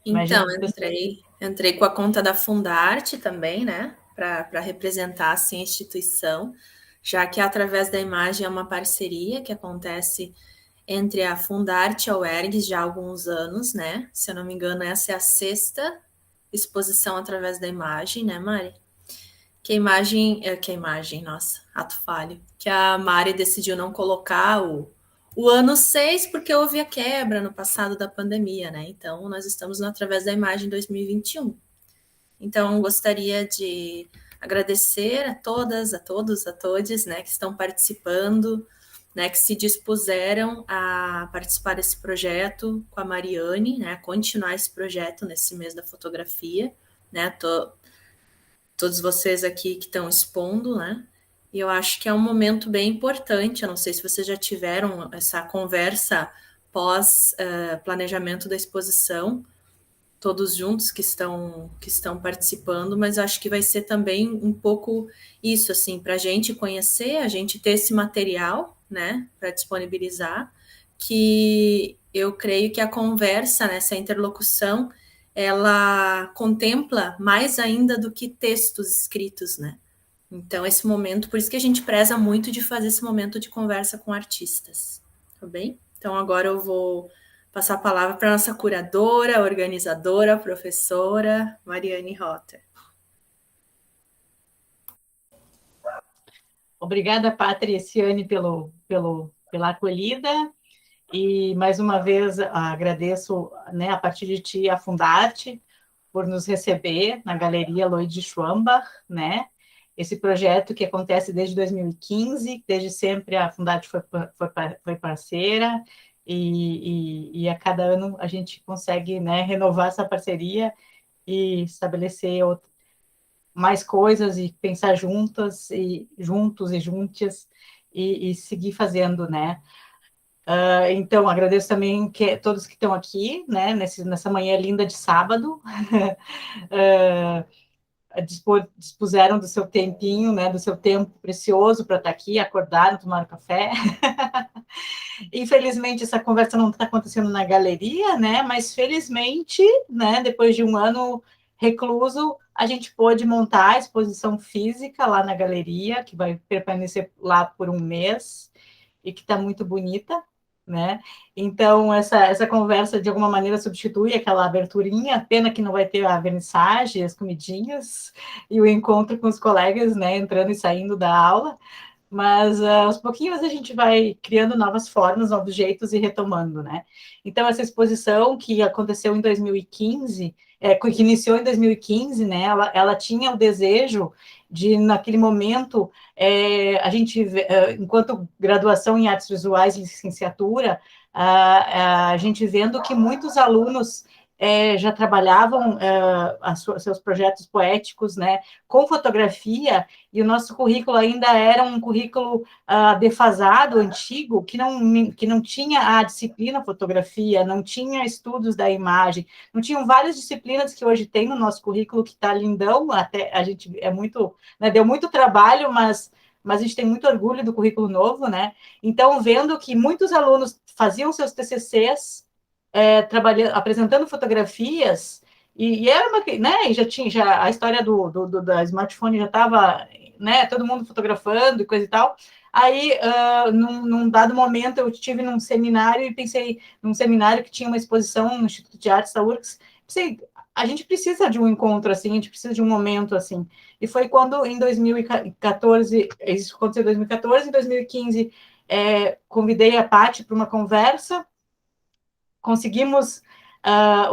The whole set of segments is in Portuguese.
Então, Imagino que você... entrei com a conta da Fundarte também, né? Para representar assim, a instituição, já que através da imagem é uma parceria que acontece entre a Fundarte e a UERGS já há alguns anos, né? Se eu não me engano, essa é a sexta exposição através da imagem, né, Mari? Nossa, ato falho. Que a Mari decidiu não colocar o ano 6 porque houve a quebra no passado da pandemia, né? Então, nós estamos no Através da Imagem 2021. Então, gostaria de agradecer a todas, a todos, a todes, né, que estão participando, né, que se dispuseram a participar desse projeto com a Mariane, né, a continuar esse projeto nesse mês da fotografia, né, todos vocês aqui que estão expondo, né, e eu acho que é um momento bem importante, eu não sei se vocês já tiveram essa conversa pós planejamento da exposição, todos juntos que estão participando, mas acho que vai ser também um pouco isso, assim, para a gente conhecer, a gente ter esse material, né, para disponibilizar, que eu creio que a conversa, né, essa interlocução, ela contempla mais ainda do que textos escritos, né? Então, esse momento, por isso que a gente preza muito de fazer esse momento de conversa com artistas, tá bem? Então, agora eu vou passar a palavra para a nossa curadora, organizadora, professora, Mariane Rotter. Obrigada, Patriciane, pela acolhida. E, mais uma vez, agradeço, né, a partir de ti, a Fundarte, por nos receber na Galeria Lloyd Schwambach, né? Esse projeto que acontece desde 2015, desde sempre a Fundarte foi parceira, e a cada ano a gente consegue, né, renovar essa parceria e estabelecer mais coisas e pensar juntas, e juntos e juntas, e seguir fazendo, né? Então, agradeço também todos que estão aqui, né, nessa manhã linda de sábado, dispuseram do seu tempinho, né, do seu tempo precioso para estar aqui, acordaram, tomaram café. Infelizmente, essa conversa não está acontecendo na galeria, né, mas felizmente, né, depois de um ano recluso, a gente pôde montar a exposição física lá na galeria, que vai permanecer lá por um mês, e que está muito bonita, né? Então, essa conversa, de alguma maneira, substitui aquela aberturinha, pena que não vai ter a vernissagem, as comidinhas, e o encontro com os colegas, né, entrando e saindo da aula, mas aos pouquinhos a gente vai criando novas formas, novos jeitos e retomando, né? Então, essa exposição que aconteceu em 2015, que iniciou em 2015, né, ela tinha o desejo de, naquele momento, a gente, enquanto graduação em artes visuais e licenciatura, a gente vendo que muitos alunos já trabalhavam seus projetos poéticos, né, com fotografia, e o nosso currículo ainda era um currículo defasado, antigo, que não tinha a disciplina fotografia, não tinha estudos da imagem, não tinham várias disciplinas que hoje tem no nosso currículo, que está lindão, até a gente é muito, né, deu muito trabalho, mas a gente tem muito orgulho do currículo novo, né? Então, vendo que muitos alunos faziam seus TCCs, apresentando fotografias, e era uma, né, e já a história da smartphone já estava, né, todo mundo fotografando e coisa e tal. Aí, num dado momento, eu estive num seminário e pensei, num seminário que tinha uma exposição no Instituto de Artes da URGS, pensei, a gente precisa de um encontro assim, a gente precisa de um momento assim. E foi quando, em 2014, isso aconteceu em 2014, em 2015, convidei a Paty para uma conversa, conseguimos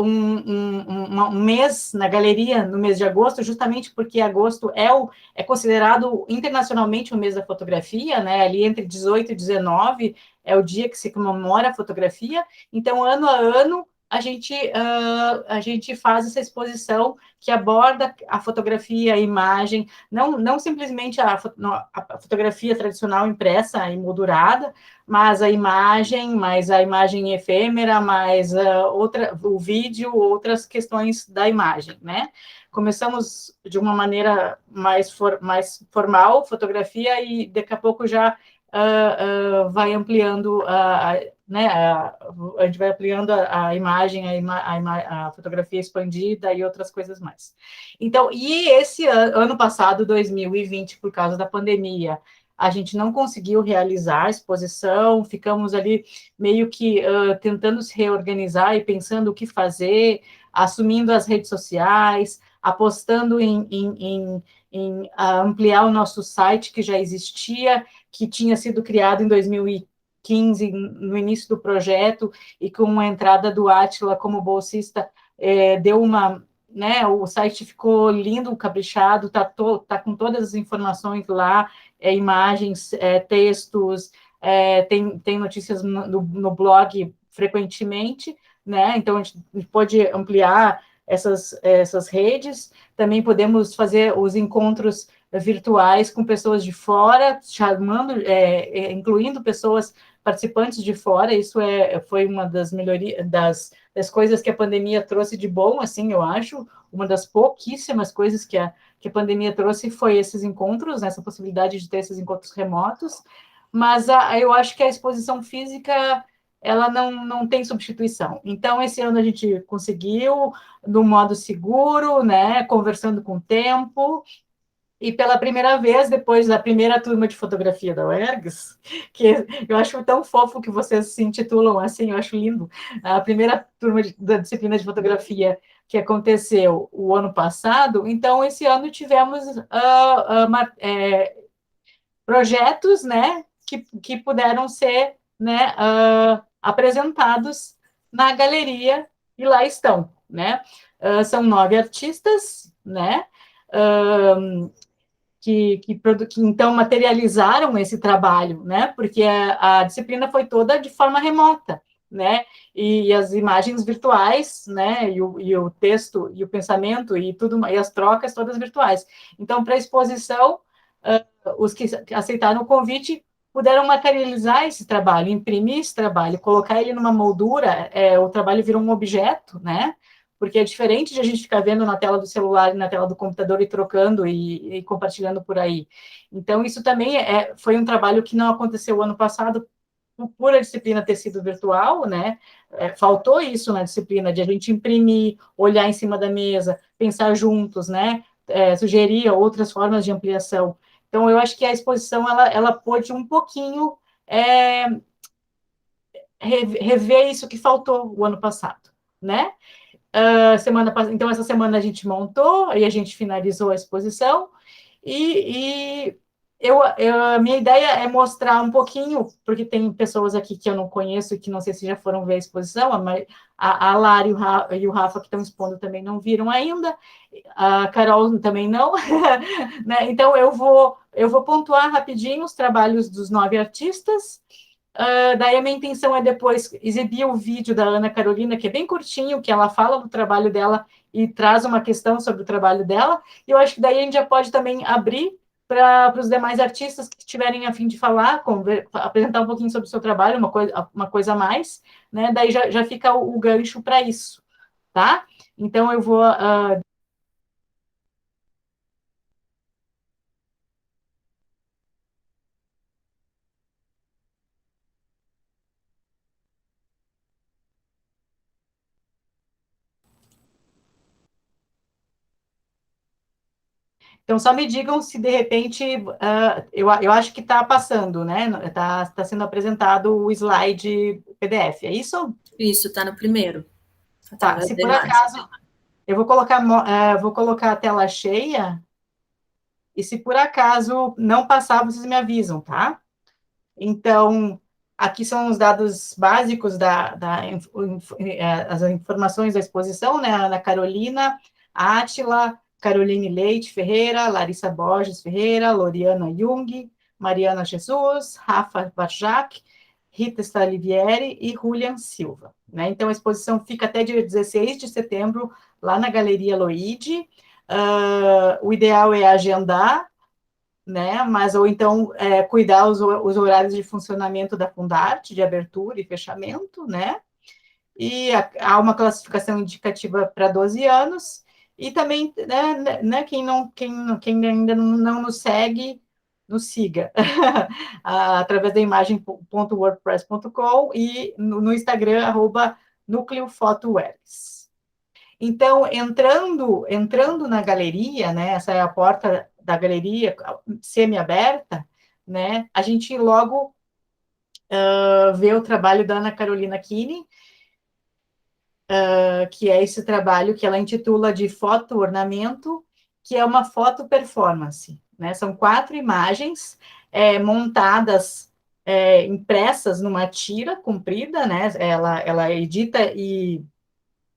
um mês na galeria, no mês de agosto, justamente porque agosto é considerado internacionalmente o mês da fotografia, né? Ali entre 18 e 19 é o dia que se comemora a fotografia. Então, ano a ano, a gente faz essa exposição que aborda a fotografia, a imagem, não simplesmente a fotografia tradicional impressa e moldurada, mas a imagem efêmera, mais o vídeo, outras questões da imagem, né? Começamos de uma maneira mais formal, fotografia, e daqui a pouco já vai ampliando né, a gente vai ampliando a imagem, a fotografia expandida e outras coisas mais. Então, e esse ano passado, 2020, por causa da pandemia, a gente não conseguiu realizar a exposição, ficamos ali meio que tentando se reorganizar e pensando o que fazer, assumindo as redes sociais, apostando em ampliar o nosso site que já existia, que tinha sido criado em 2015, no início do projeto, e com a entrada do Átila como bolsista, deu uma, né, o site ficou lindo, caprichado, tá com todas as informações lá, imagens, textos, tem notícias no blog frequentemente, né? Então a gente pode ampliar essas redes, também podemos fazer os encontros virtuais com pessoas de fora, chamando, incluindo pessoas participantes de fora. Isso foi uma das melhorias, das coisas que a pandemia trouxe de bom, assim, eu acho. Uma das pouquíssimas coisas que a pandemia trouxe foi esses encontros, né, essa possibilidade de ter esses encontros remotos. Mas eu acho que a exposição física ela não tem substituição. Então, esse ano a gente conseguiu, no modo seguro, né, conversando com o tempo, e pela primeira vez, depois da primeira turma de fotografia da UERGS, que eu acho tão fofo que vocês se intitulam assim, eu acho lindo, a primeira turma da disciplina de fotografia que aconteceu o ano passado, então esse ano tivemos projetos, né, que puderam ser, né, apresentados na galeria, e lá estão, né, são 9 artistas, né, que então materializaram esse trabalho, né? Porque a disciplina foi toda de forma remota, né? E as imagens virtuais, né? E o texto e o pensamento e tudo, e as trocas todas virtuais. Então, para a exposição, os que aceitaram o convite puderam materializar esse trabalho, imprimir esse trabalho, colocar ele numa moldura, o trabalho virou um objeto, né? Porque é diferente de a gente ficar vendo na tela do celular e na tela do computador e trocando e compartilhando por aí. Então, isso também foi um trabalho que não aconteceu ano passado, por a disciplina ter sido virtual, né? Faltou isso na disciplina, de a gente imprimir, olhar em cima da mesa, pensar juntos, né? Sugerir outras formas de ampliação. Então, eu acho que a exposição, ela pôde um pouquinho rever isso que faltou o ano passado, né? Então, essa semana a gente montou e a gente finalizou a exposição. E a minha ideia é mostrar um pouquinho, porque tem pessoas aqui que eu não conheço e que não sei se já foram ver a exposição, a Lara e o Rafa, que estão expondo, também não viram ainda, a Carol também não. Né? Então, eu vou pontuar rapidinho os trabalhos dos 9 artistas. Daí a minha intenção é depois exibir o vídeo da Ana Carolina, que é bem curtinho, que ela fala do trabalho dela e traz uma questão sobre o trabalho dela, e eu acho que daí a gente já pode também abrir para os demais artistas que tiverem a fim de falar, apresentar um pouquinho sobre o seu trabalho, uma coisa a mais, né? Daí já fica o gancho para isso, tá? Então eu vou Então, só me digam se de repente, eu acho que está passando, né? Tá sendo apresentado o slide PDF, é isso? Isso, está no primeiro, Tá, através se da por imagem. acaso vou colocar a tela cheia, e se por acaso não passar, vocês me avisam, tá? Então, aqui são os dados básicos as informações da exposição, né? Ana Carolina, Átila, Caroline Leite Ferreira, Larissa Borges Ferreira, Loriana Jung, Mariana Jesus, Rafa Barjac, Rita Stalivieri e Julian Silva. Né? Então, a exposição fica até dia 16 de setembro, lá na Galeria Loide. O ideal é agendar, né? Mas ou então cuidar os horários de funcionamento da Fundarte, de abertura e fechamento, né? E há uma classificação indicativa para 12 anos, e também, né, quem ainda não nos segue, nos siga através da imagem.wordpress.com e no Instagram, @núcleofotoWebs. Então, entrando na galeria, né, essa é a porta da galeria semi-aberta, né, a gente logo vê o trabalho da Ana Carolina Kine, que é esse trabalho que ela intitula de Foto Ornamento, que é uma foto performance, né? São 4 imagens montadas, impressas numa tira comprida, né? Ela edita e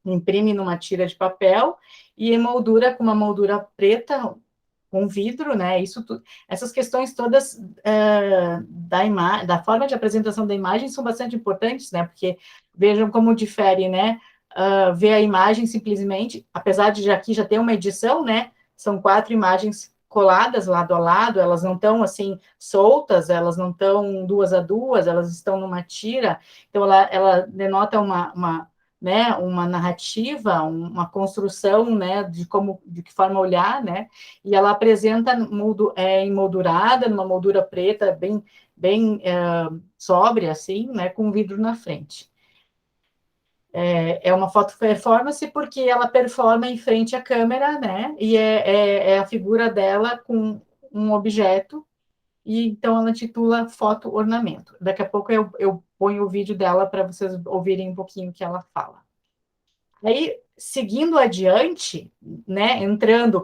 imprime numa tira de papel e emoldura com uma moldura preta com vidro, né? Essas questões todas da forma de apresentação da imagem são bastante importantes, né? Porque vejam como difere, né? Ver a imagem simplesmente, apesar de aqui já ter uma edição, né? São 4 imagens coladas lado a lado, elas não estão assim soltas, elas não estão duas a duas, elas estão numa tira, então ela denota né, uma narrativa, uma construção, né, de que forma olhar, né, e ela apresenta emoldurada, numa moldura preta bem sóbria, assim, né, com vidro na frente. É uma foto performance porque ela performa em frente à câmera, né, e é a figura dela com um objeto, e então ela intitula Foto Ornamento. Daqui a pouco eu ponho o vídeo dela para vocês ouvirem um pouquinho o que ela fala. Aí, seguindo adiante, né,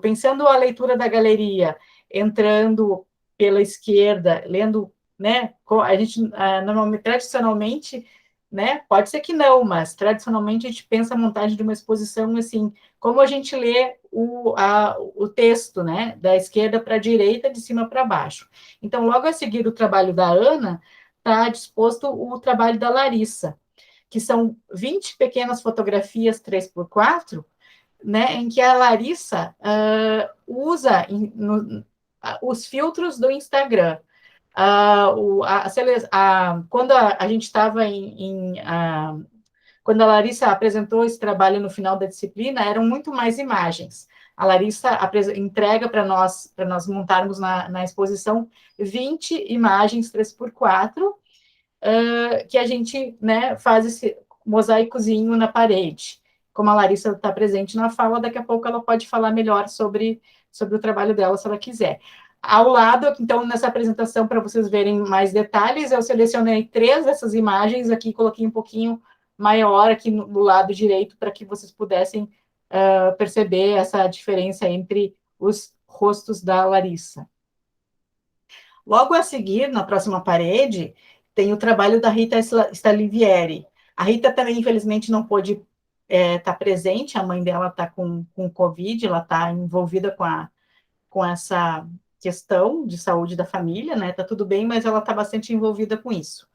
pensando a leitura da galeria, entrando pela esquerda, lendo, né, a gente normalmente, tradicionalmente, né, pode ser que não, mas tradicionalmente a gente pensa a montagem de uma exposição assim, como a gente lê o texto, né, da esquerda para a direita, de cima para baixo. Então, logo a seguir o trabalho da Ana, está disposto o trabalho da Larissa, que são 20 pequenas fotografias 3x4, né, em que a Larissa usa os filtros do Instagram. Quando a gente estava quando a Larissa apresentou esse trabalho no final da disciplina, eram muito mais imagens. A Larissa entrega para nós montarmos na exposição 20 imagens 3x4, que a gente, né, faz esse mosaicozinho na parede. Como a Larissa está presente na fala, daqui a pouco ela pode falar melhor sobre o trabalho dela, se ela quiser. Ao lado, então, nessa apresentação, para vocês verem mais detalhes, eu selecionei 3 dessas imagens aqui, coloquei um pouquinho maior aqui no lado direito, para que vocês pudessem perceber essa diferença entre os rostos da Larissa. Logo a seguir, na próxima parede, tem o trabalho da Rita Stalivieri. A Rita também, infelizmente, não pôde estar presente, a mãe dela está com Covid, ela está envolvida com essa questão de saúde da família, né? Tá tudo bem, mas ela está bastante envolvida com isso.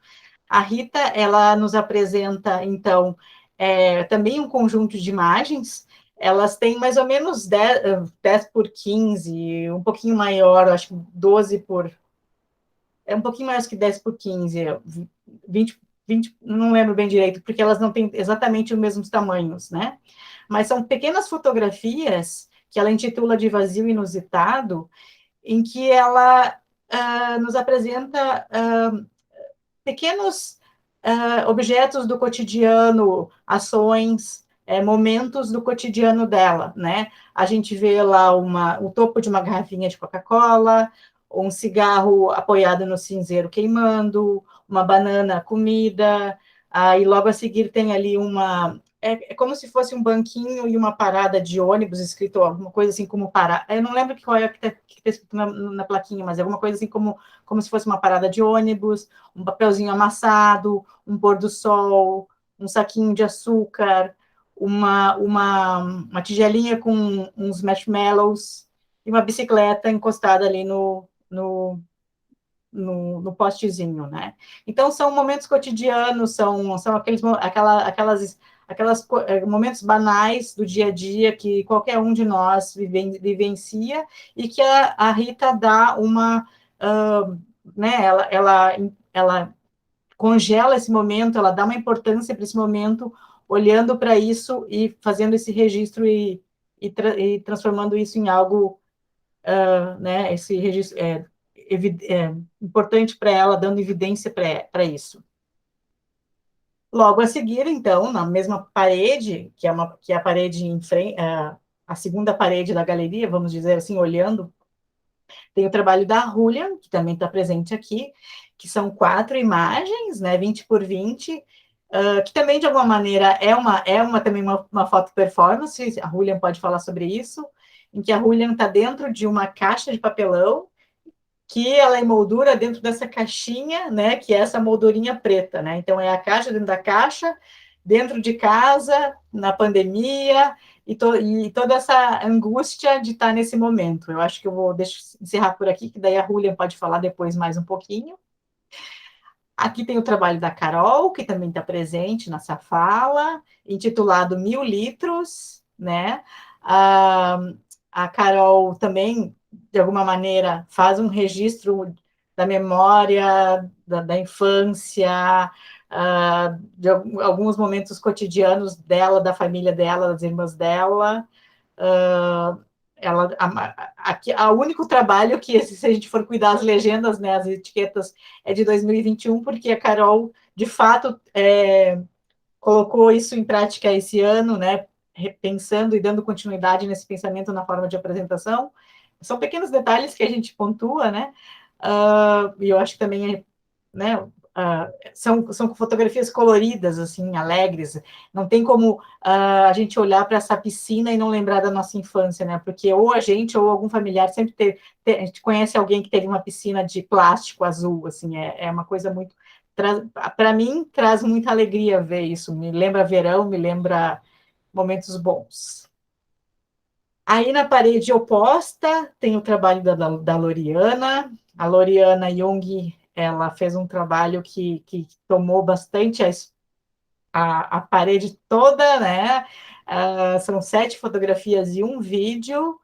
A Rita, ela nos apresenta, então, também um conjunto de imagens. Elas têm mais ou menos 10 por 15, um pouquinho maior, acho que 12 por um pouquinho mais que 10 por 15, 20, não lembro bem direito, porque elas não têm exatamente os mesmos tamanhos, né? Mas são pequenas fotografias que ela intitula de Vazio Inusitado, em que ela nos apresenta pequenos objetos do cotidiano, ações, momentos do cotidiano dela, né? A gente vê lá o topo de uma garrafinha de Coca-Cola, um cigarro apoiado no cinzeiro queimando, uma banana comida, e logo a seguir tem ali é como se fosse um banquinho e uma parada de ônibus, escrito alguma coisa assim como parada. Eu não lembro qual é que está escrito na plaquinha, mas é alguma coisa assim como se fosse uma parada de ônibus, um papelzinho amassado, um pôr do sol, um saquinho de açúcar, uma tigelinha com uns marshmallows e uma bicicleta encostada ali no postezinho, né? Então, são momentos cotidianos, são aquelas momentos banais do dia a dia que qualquer um de nós vivencia e que a Rita dá né, ela congela esse momento, ela dá uma importância para esse momento, olhando para isso e fazendo esse registro e transformando isso em algo, né, esse registro, importante para ela, dando evidência para isso. Logo a seguir, então, na mesma parede, que é a parede em frente, a segunda parede da galeria, vamos dizer assim, olhando, tem o trabalho da Julian, que também está presente aqui, que são 4 imagens, né, 20 por 20, que também, de alguma maneira, também uma foto performance, a Julian pode falar sobre isso, em que a Julian está dentro de uma caixa de papelão, que ela emoldura dentro dessa caixinha, né, que é essa moldurinha preta, né, então é a caixa dentro da caixa, dentro de casa, na pandemia, e toda essa angústia de estar nesse momento. Eu acho que eu vou encerrar por aqui, que daí a Julian pode falar depois mais um pouquinho. Aqui tem o trabalho da Carol, que também está presente nessa fala, intitulado 1000 litros, né? A Carol também, de alguma maneira, faz um registro da memória, da infância, de alguns momentos cotidianos dela, da família dela, das irmãs dela. O único trabalho que, se a gente for cuidar as legendas, né, as etiquetas, é de 2021, porque a Carol, de fato, colocou isso em prática esse ano, né, repensando e dando continuidade nesse pensamento na forma de apresentação. São pequenos detalhes que a gente pontua, né, e eu acho que também, né, são fotografias coloridas, assim, alegres. Não tem como a gente olhar para essa piscina e não lembrar da nossa infância, né? Porque ou a gente ou algum familiar sempre a gente conhece alguém que teve uma piscina de plástico azul, assim, é uma coisa muito... Para mim, traz muita alegria ver isso. Me lembra verão, me lembra momentos bons. Aí, na parede oposta, tem o trabalho da Loriana. A Loriana Jung, ela fez um trabalho que tomou bastante a parede toda, né? São 7 fotografias e um vídeo.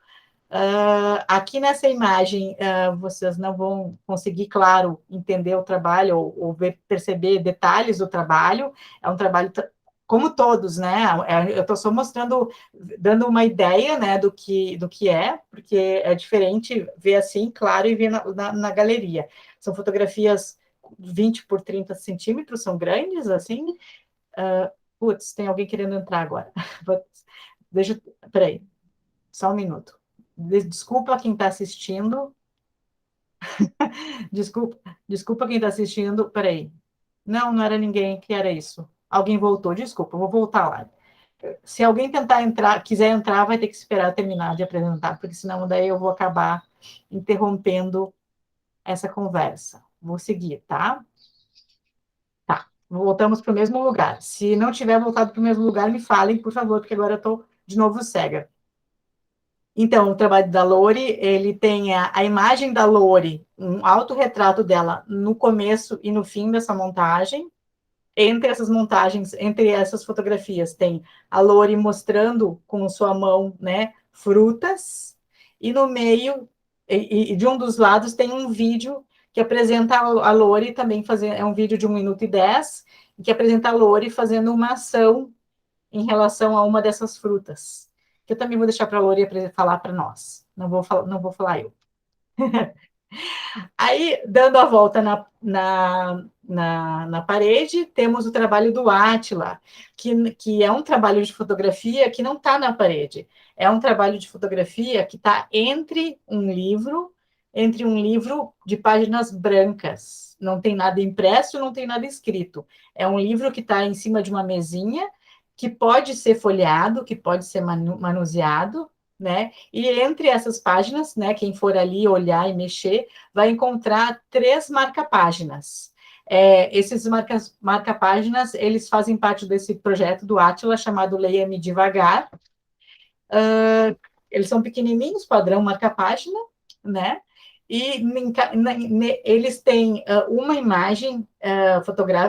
Aqui nessa imagem, vocês não vão conseguir, claro, entender o trabalho ou perceber detalhes do trabalho. É um trabalho como todos, né? Eu estou só mostrando, dando uma ideia, né, do que é, porque é diferente ver assim, claro, e ver na galeria. São fotografias 20 por 30 centímetros, são grandes, assim. Putz, tem alguém querendo entrar agora. Deixa, peraí, só um minuto. Desculpa quem está assistindo. Desculpa quem está assistindo. Peraí. Não era ninguém que era isso. Alguém voltou. Desculpa, eu vou voltar lá. Se alguém tentar entrar, quiser entrar, vai ter que esperar eu terminar de apresentar, porque senão daí eu vou acabar interrompendo essa conversa. Vou seguir, tá? Tá. Voltamos para o mesmo lugar. Se não tiver voltado para o mesmo lugar, me falem, por favor, porque agora eu estou de novo cega. Então, o trabalho da Lori, ele tem a imagem da Lori, um autorretrato dela no começo e no fim dessa montagem. Entre essas montagens, entre essas fotografias, tem a Lori mostrando com sua mão, né, frutas, e no meio, e de um dos lados, tem um vídeo que apresenta a Lori também fazendo, é um vídeo de 1 minuto e 10, que apresenta a Lori fazendo uma ação em relação a uma dessas frutas. Que eu também vou deixar para a Lori falar para nós. Não vou falar eu. Aí, dando a volta na parede, temos o trabalho do Átila, que é um trabalho de fotografia que não está na parede. É um trabalho de fotografia que está entre um livro de páginas brancas. Não tem nada impresso, não tem nada escrito. É um livro que está em cima de uma mesinha, que pode ser folheado, que pode ser manuseado, né? E entre essas páginas, né, quem for ali olhar e mexer, vai encontrar 3 marca-páginas. Esses marca-páginas, eles fazem parte desse projeto do Átila, chamado Leia-me Devagar. Eles são pequenininhos, padrão marca-página, né? E eles têm uma imagem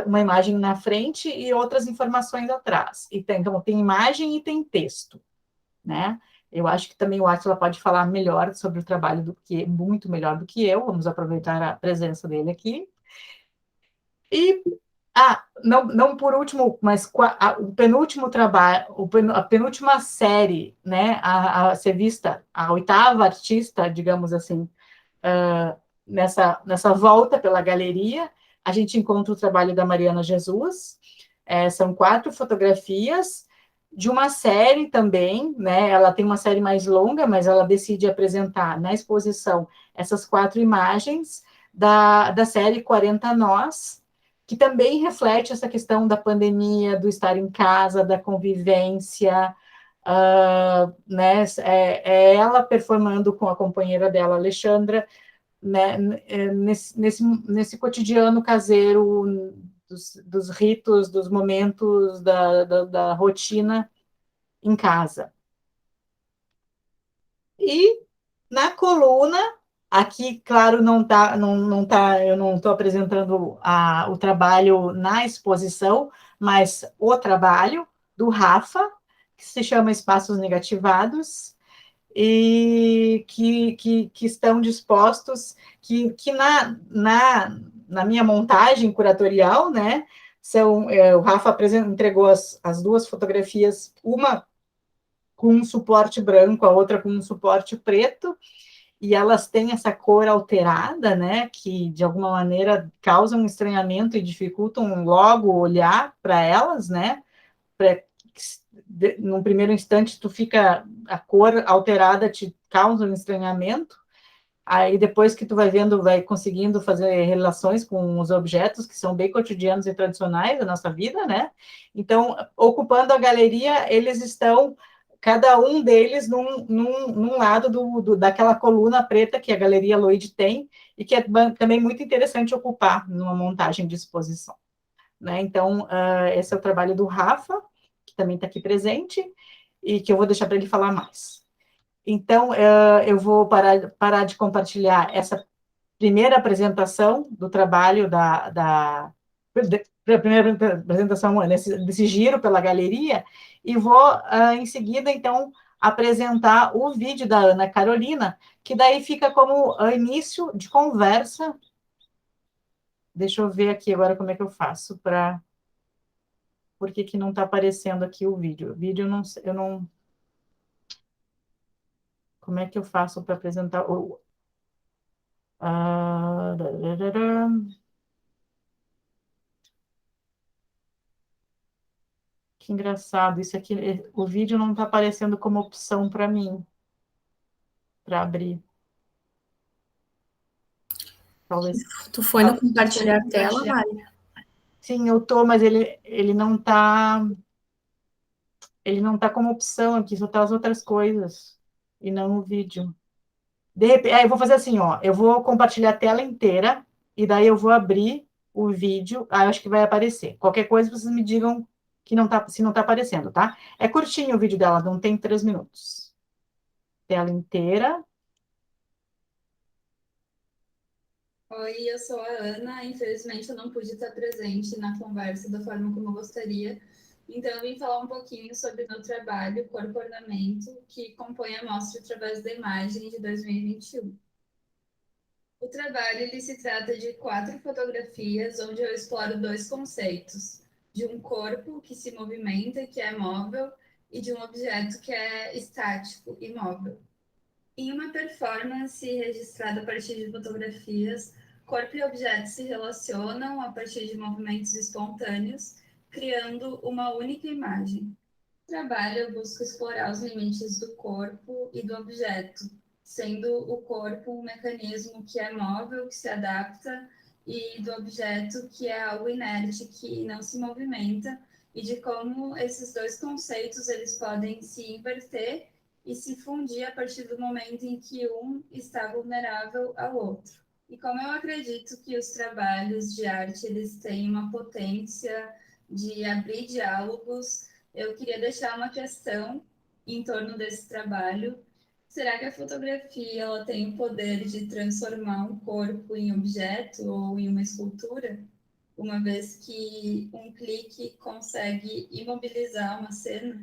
uma imagem na frente e outras informações atrás. Então, tem imagem e tem texto, né? Eu acho que também o Átila pode falar melhor sobre o trabalho muito melhor do que eu. Vamos aproveitar a presença dele aqui. E, não por último, mas o penúltimo trabalho, a penúltima série, né, a ser vista, a 8ª artista, digamos assim, nessa volta pela galeria, a gente encontra o trabalho da Mariana Jesus. São 4 fotografias de uma série também, né? Ela tem uma série mais longa, mas ela decide apresentar na exposição essas 4 imagens da série 40 Nós, que também reflete essa questão da pandemia, do estar em casa, da convivência, né? Ela performando com a companheira dela, Alexandra, né? Nesse cotidiano caseiro, dos ritos, dos momentos, da rotina em casa. E na coluna, aqui, claro, eu não estou apresentando o trabalho na exposição, mas o trabalho do Rafa, que se chama Espaços Negativados, e que estão dispostos, que na minha montagem curatorial, né, o Rafa entregou as 2 fotografias, uma com um suporte branco, a outra com um suporte preto, e elas têm essa cor alterada, né, que de alguma maneira causam um estranhamento e dificultam logo olhar para elas, né, pra, num primeiro instante a cor alterada te causa um estranhamento, aí depois que tu vai vendo, vai conseguindo fazer relações com os objetos que são bem cotidianos e tradicionais da nossa vida, né? Então, ocupando a galeria, eles estão, cada um deles num lado daquela coluna preta que a Galeria Lloyd tem, e que é também muito interessante ocupar numa montagem de exposição, né? Então, esse é o trabalho do Rafa, que também está aqui presente, e que eu vou deixar para ele falar mais. Então, eu vou parar de compartilhar essa primeira apresentação do trabalho da primeira apresentação desse giro pela galeria, e vou, em seguida, então, apresentar o vídeo da Ana Carolina, que daí fica como início de conversa. Deixa eu ver aqui agora como é que eu faço para... Por que não está aparecendo aqui o vídeo? O vídeo eu não... Como é que eu faço para apresentar o... Que engraçado, isso aqui, o vídeo não está aparecendo como opção para mim, para abrir. Talvez. Tu foi no compartilhar tela, Mari? Sim, eu tô, mas ele não tá como opção aqui, só tá as outras coisas, e não o vídeo. De repente, eu vou fazer assim, ó, eu vou compartilhar a tela inteira, e daí eu vou abrir o vídeo, eu acho que vai aparecer. Qualquer coisa, vocês me digam se não tá aparecendo, tá? É curtinho o vídeo dela, não tem 3 minutos. Tela inteira. Oi, eu sou a Ana. Infelizmente, eu não pude estar presente na conversa da forma como eu gostaria. Então, eu vim falar um pouquinho sobre o meu trabalho, Corpo Ornamento, que compõe a mostra através da imagem de 2021. O trabalho ele se trata de 4 fotografias, onde eu exploro 2 conceitos: de um corpo que se movimenta, que é móvel, e de um objeto que é estático, imóvel. Em uma performance registrada a partir de fotografias, corpo e objeto se relacionam a partir de movimentos espontâneos, criando uma única imagem. No trabalho, eu busco explorar os limites do corpo e do objeto, sendo o corpo um mecanismo que é móvel, que se adapta, e do objeto que é algo inerte, que não se movimenta, e de como esses 2 conceitos eles podem se inverter e se fundir a partir do momento em que um está vulnerável ao outro. E como eu acredito que os trabalhos de arte eles têm uma potência de abrir diálogos, eu queria deixar uma questão em torno desse trabalho. Será que a fotografia ela tem o poder de transformar um corpo em objeto ou em uma escultura? Uma vez que um clique consegue imobilizar uma cena?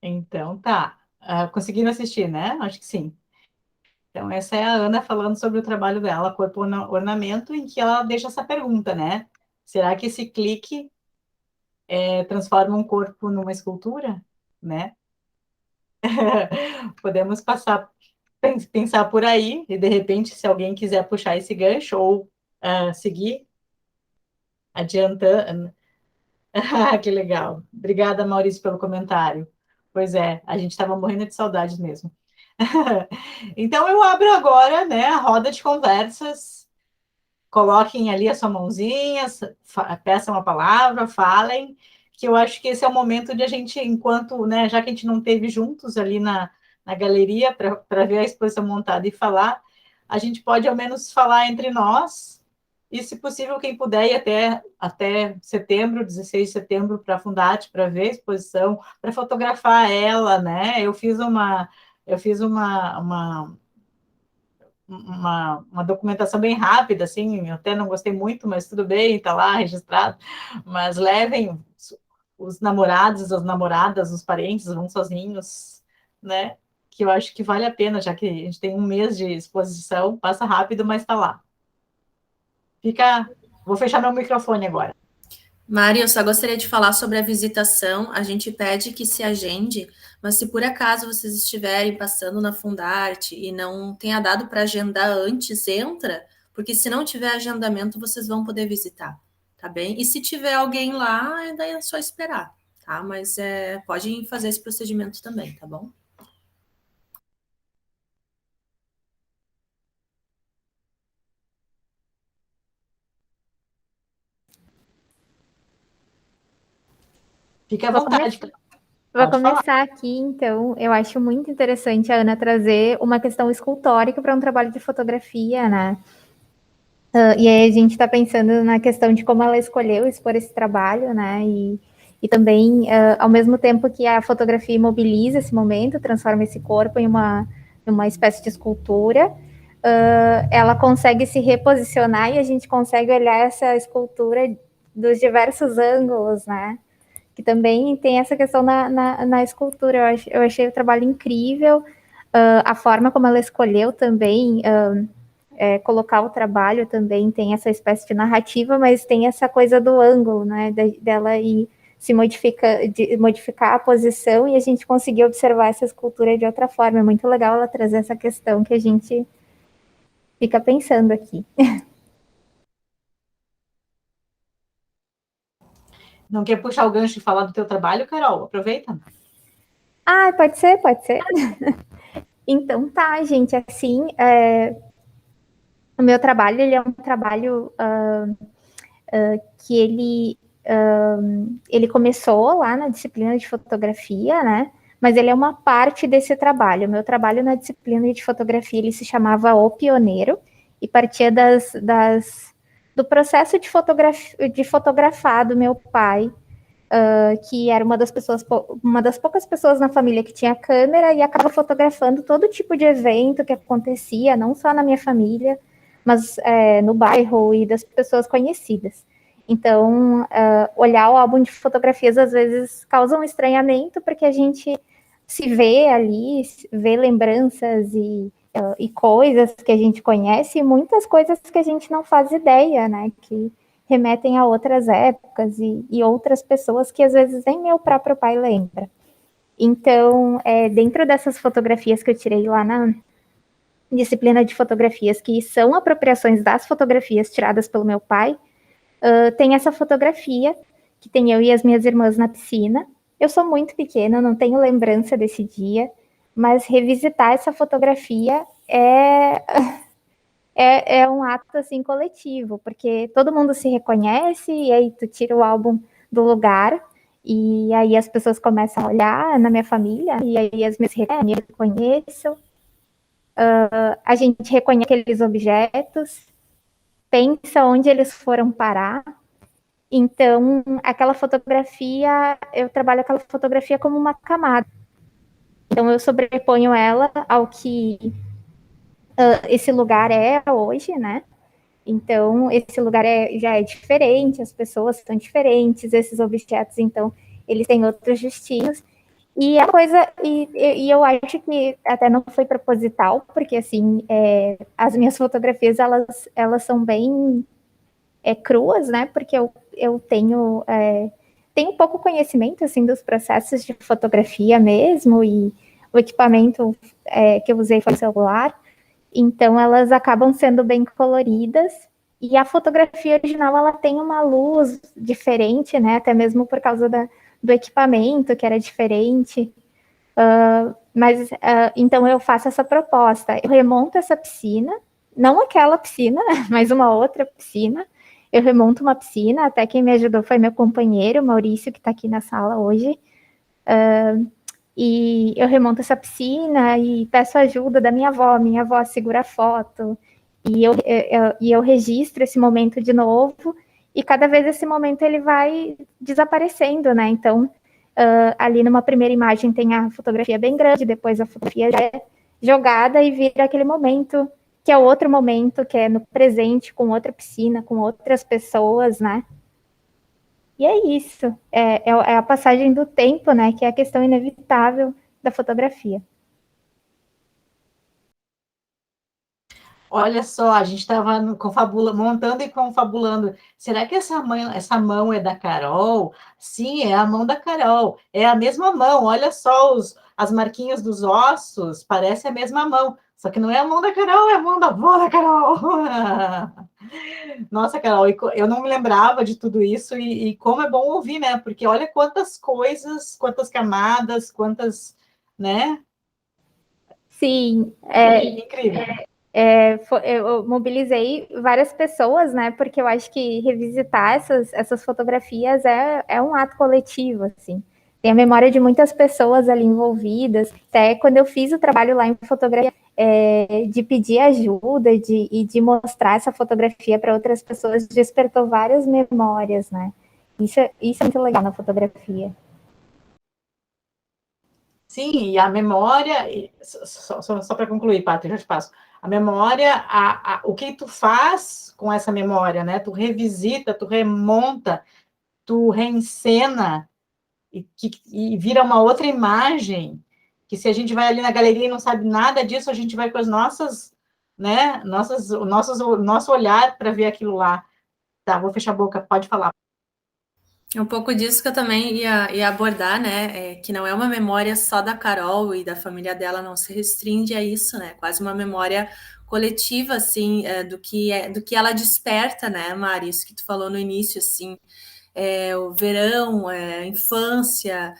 Então, tá. Conseguiram assistir, né? Acho que sim. Então, essa é a Ana falando sobre o trabalho dela, Corpo Ornamento, em que ela deixa essa pergunta, né? Será que esse clique transforma um corpo numa escultura, né? Podemos pensar por aí, e de repente, se alguém quiser puxar esse gancho ou seguir adiantando. Que legal. Obrigada, Maurício, pelo comentário. Pois é, a gente estava morrendo de saudade mesmo. Então, eu abro agora, né, a roda de conversas. Coloquem ali a sua mãozinha, peçam a palavra, falem, que eu acho que esse é o momento de a gente, enquanto, né, já que a gente não esteve juntos ali na galeria para ver a exposição montada e falar, a gente pode ao menos falar entre nós, e se possível, quem puder ir até setembro, 16 de setembro, para a Fundarte, para ver a exposição, para fotografar ela, né? Eu fiz uma documentação bem rápida, assim, eu até não gostei muito, mas tudo bem, está lá registrado. Mas levem os namorados, as namoradas, os parentes, vão sozinhos, né? Que eu acho que vale a pena, já que a gente tem um mês de exposição, passa rápido, mas está lá. Vou fechar meu microfone agora. Mari, eu só gostaria de falar sobre a visitação. A gente pede que se agende, mas se por acaso vocês estiverem passando na Fundarte e não tenha dado para agendar antes, entra, porque se não tiver agendamento, vocês vão poder visitar, tá bem? E se tiver alguém lá, daí é só esperar, tá? Mas podem fazer esse procedimento também, tá bom? Fique à vontade. Vou começar aqui, então. Eu acho muito interessante a Ana trazer uma questão escultórica para um trabalho de fotografia, né? E aí a gente está pensando na questão de como ela escolheu expor esse trabalho, né? E também, ao mesmo tempo que a fotografia imobiliza esse momento, transforma esse corpo em uma espécie de escultura, ela consegue se reposicionar e a gente consegue olhar essa escultura dos diversos ângulos, né? Que também tem essa questão na escultura. Eu achei o trabalho incrível, a forma como ela escolheu também colocar o trabalho também tem essa espécie de narrativa, mas tem essa coisa do ângulo, né, dela ir se modificar a posição e a gente conseguir observar essa escultura de outra forma. É muito legal ela trazer essa questão que a gente fica pensando aqui. Não quer puxar o gancho e falar do teu trabalho, Carol? Aproveita. Pode ser. Então tá, gente, assim, o meu trabalho, ele é um trabalho que ele começou lá na disciplina de fotografia, né? Mas ele é uma parte desse trabalho. O meu trabalho na disciplina de fotografia, ele se chamava O Pioneiro, e partia do processo de fotografar do meu pai, que era uma das poucas pessoas na família que tinha câmera e acaba fotografando todo tipo de evento que acontecia, não só na minha família, mas no bairro e das pessoas conhecidas. Então, olhar o álbum de fotografias às vezes causa um estranhamento, porque a gente se vê ali, vê lembranças e coisas que a gente conhece, e muitas coisas que a gente não faz ideia, né? Que remetem a outras épocas e outras pessoas que às vezes nem meu próprio pai lembra. Então, dentro dessas fotografias que eu tirei lá na disciplina de fotografias, que são apropriações das fotografias tiradas pelo meu pai, tem essa fotografia, que tem eu e as minhas irmãs na piscina. Eu sou muito pequena, não tenho lembrança desse dia, mas revisitar essa fotografia é um ato assim coletivo, porque todo mundo se reconhece e aí tu tira o álbum do lugar e aí as pessoas começam a olhar na minha família e aí as minhas reconheço, a gente reconhece aqueles objetos, pensa onde eles foram parar. Então, aquela fotografia, eu trabalho aquela fotografia como uma camada. Então, eu sobreponho ela ao que esse lugar é hoje, né? Então, esse lugar já é diferente, as pessoas são diferentes, esses objetos, então, eles têm outros destinos. E a coisa, e eu acho que até não foi proposital, porque, assim, as minhas fotografias, elas são bem cruas, né? Porque eu tenho pouco conhecimento, assim, dos processos de fotografia mesmo, o equipamento que eu usei foi o celular, então elas acabam sendo bem coloridas, e a fotografia original, ela tem uma luz diferente, né, até mesmo por causa do equipamento, que era diferente, mas então eu faço essa proposta, eu remonto essa piscina, não aquela piscina, mas uma outra piscina, eu remonto uma piscina, até quem me ajudou foi meu companheiro, Maurício, que está aqui na sala hoje, e eu remonto essa piscina e peço ajuda da minha avó segura a foto, e eu registro esse momento de novo, e cada vez esse momento ele vai desaparecendo, né? Então, ali numa primeira imagem tem a fotografia bem grande, depois a fotografia já é jogada e vira aquele momento, que é outro momento, que é no presente, com outra piscina, com outras pessoas, né? E é isso, é a passagem do tempo, né? Que é a questão inevitável da fotografia. Olha só, a gente estava montando e confabulando. Será que essa mão é da Carol? Sim, é a mão da Carol. É a mesma mão. Olha só as marquinhas dos ossos, parece a mesma mão. Só que não é a mão da Carol, é a mão da avó da Carol. Nossa, Carol, eu não me lembrava de tudo isso e como é bom ouvir, né? Porque olha quantas coisas, quantas camadas, quantas, né? Sim, Incrível. eu mobilizei várias pessoas, né? Porque eu acho que revisitar essas fotografias é um ato coletivo, assim. Tem a memória de muitas pessoas ali envolvidas. Até quando eu fiz o trabalho lá em fotografia, de pedir ajuda e de mostrar essa fotografia para outras pessoas, despertou várias memórias, né? Isso é muito legal na fotografia. Sim, e a memória, só para concluir, Pátria, já te passo. A memória, o que tu faz com essa memória, né? Tu revisita, tu remonta, tu reencena e vira uma outra imagem, que se a gente vai ali na galeria e não sabe nada disso, a gente vai com as nossas, né? O nosso olhar para ver aquilo lá. Tá, vou fechar a boca, pode falar. É um pouco disso que eu também ia abordar, né? Que não é uma memória só da Carol e da família dela, não se restringe a isso, né? Quase uma memória coletiva, assim, do que ela desperta, né, Mari? Isso que tu falou no início, assim, o verão, a infância,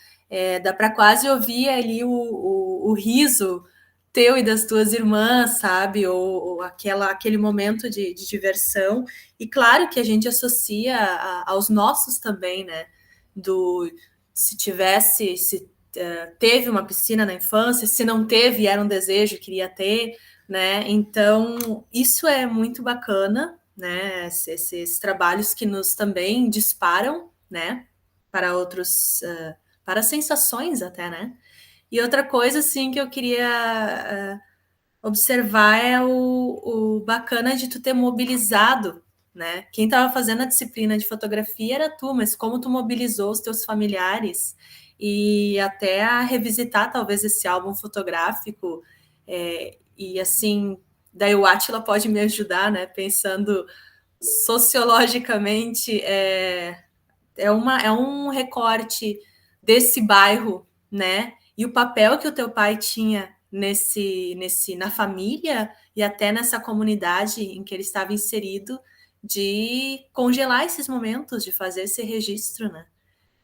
dá para quase ouvir ali o riso teu e das tuas irmãs, sabe? Ou aquele momento de diversão. E claro que a gente associa aos nossos também, né? Se tivesse, se teve uma piscina na infância, se não teve, era um desejo, queria ter, né? Então, isso é muito bacana, né? Esses trabalhos que nos também disparam, né? Para outros, para sensações até, né? E outra coisa, assim, que eu queria observar é o bacana de tu ter mobilizado, né? Quem estava fazendo a disciplina de fotografia era tu, mas como tu mobilizou os teus familiares e até a revisitar talvez esse álbum fotográfico e assim, daí o Átila pode me ajudar, né? Pensando sociologicamente, é um recorte desse bairro, né? E o papel que o teu pai tinha na família e até nessa comunidade em que ele estava inserido, de congelar esses momentos, de fazer esse registro, né?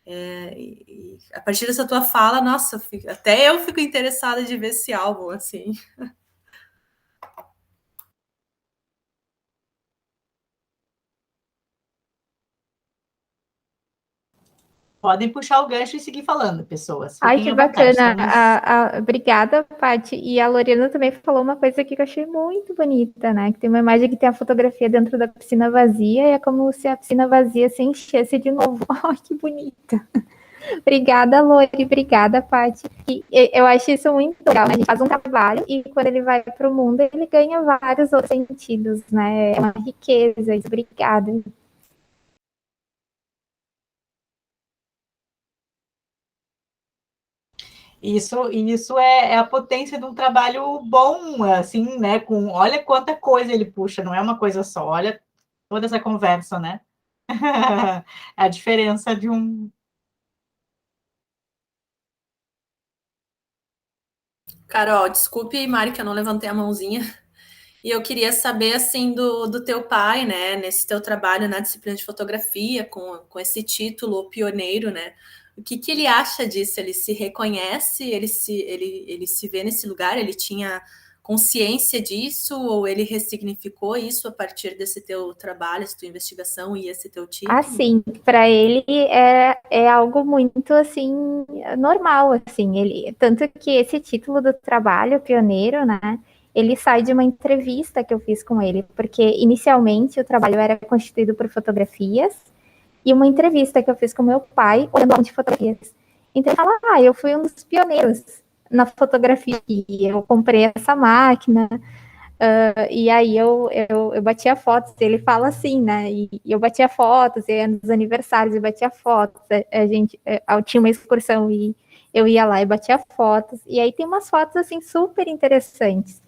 E a partir dessa tua fala, nossa, até eu fico interessada de ver esse álbum, assim. Podem puxar o gancho e seguir falando, pessoas. Ai, Fiquem que à vontade. bacana. Obrigada, Paty. E a Lorena também falou uma coisa aqui que eu achei muito bonita, né? Que tem uma imagem que tem a fotografia dentro da piscina vazia e é como se a piscina vazia se enchesse de novo. Ai, que bonita. Obrigada, Lori. Obrigada, Paty. E eu acho isso muito legal, né? A gente faz um trabalho e quando ele vai para o mundo, ele ganha vários outros sentidos, né? É uma riqueza. Obrigada. Isso é a potência de um trabalho bom, assim, né? Olha quanta coisa ele puxa, não é uma coisa só, olha toda essa conversa, né? A diferença de um. Carol, desculpe, Mari, que eu não levantei a mãozinha. E eu queria saber, assim, do teu pai, né, nesse teu trabalho na disciplina de fotografia, com esse título pioneiro, né? O que que ele acha disso? Ele se reconhece? Ele se vê nesse lugar? Ele tinha consciência disso? Ou ele ressignificou isso a partir desse teu trabalho, essa tua investigação e esse teu título? Assim, para ele é algo muito assim normal, assim. Ele tanto que esse título do trabalho pioneiro, né? Ele sai de uma entrevista que eu fiz com ele, porque inicialmente o trabalho era constituído por fotografias e uma entrevista que eu fiz com meu pai olhando álbum de fotografias. Então ele fala, eu fui um dos pioneiros na fotografia. Eu comprei essa máquina, e aí eu batia fotos, ele fala assim, né? E eu batia fotos, e nos aniversários eu batia fotos, eu tinha uma excursão e eu ia lá e batia fotos, e aí tem umas fotos assim super interessantes.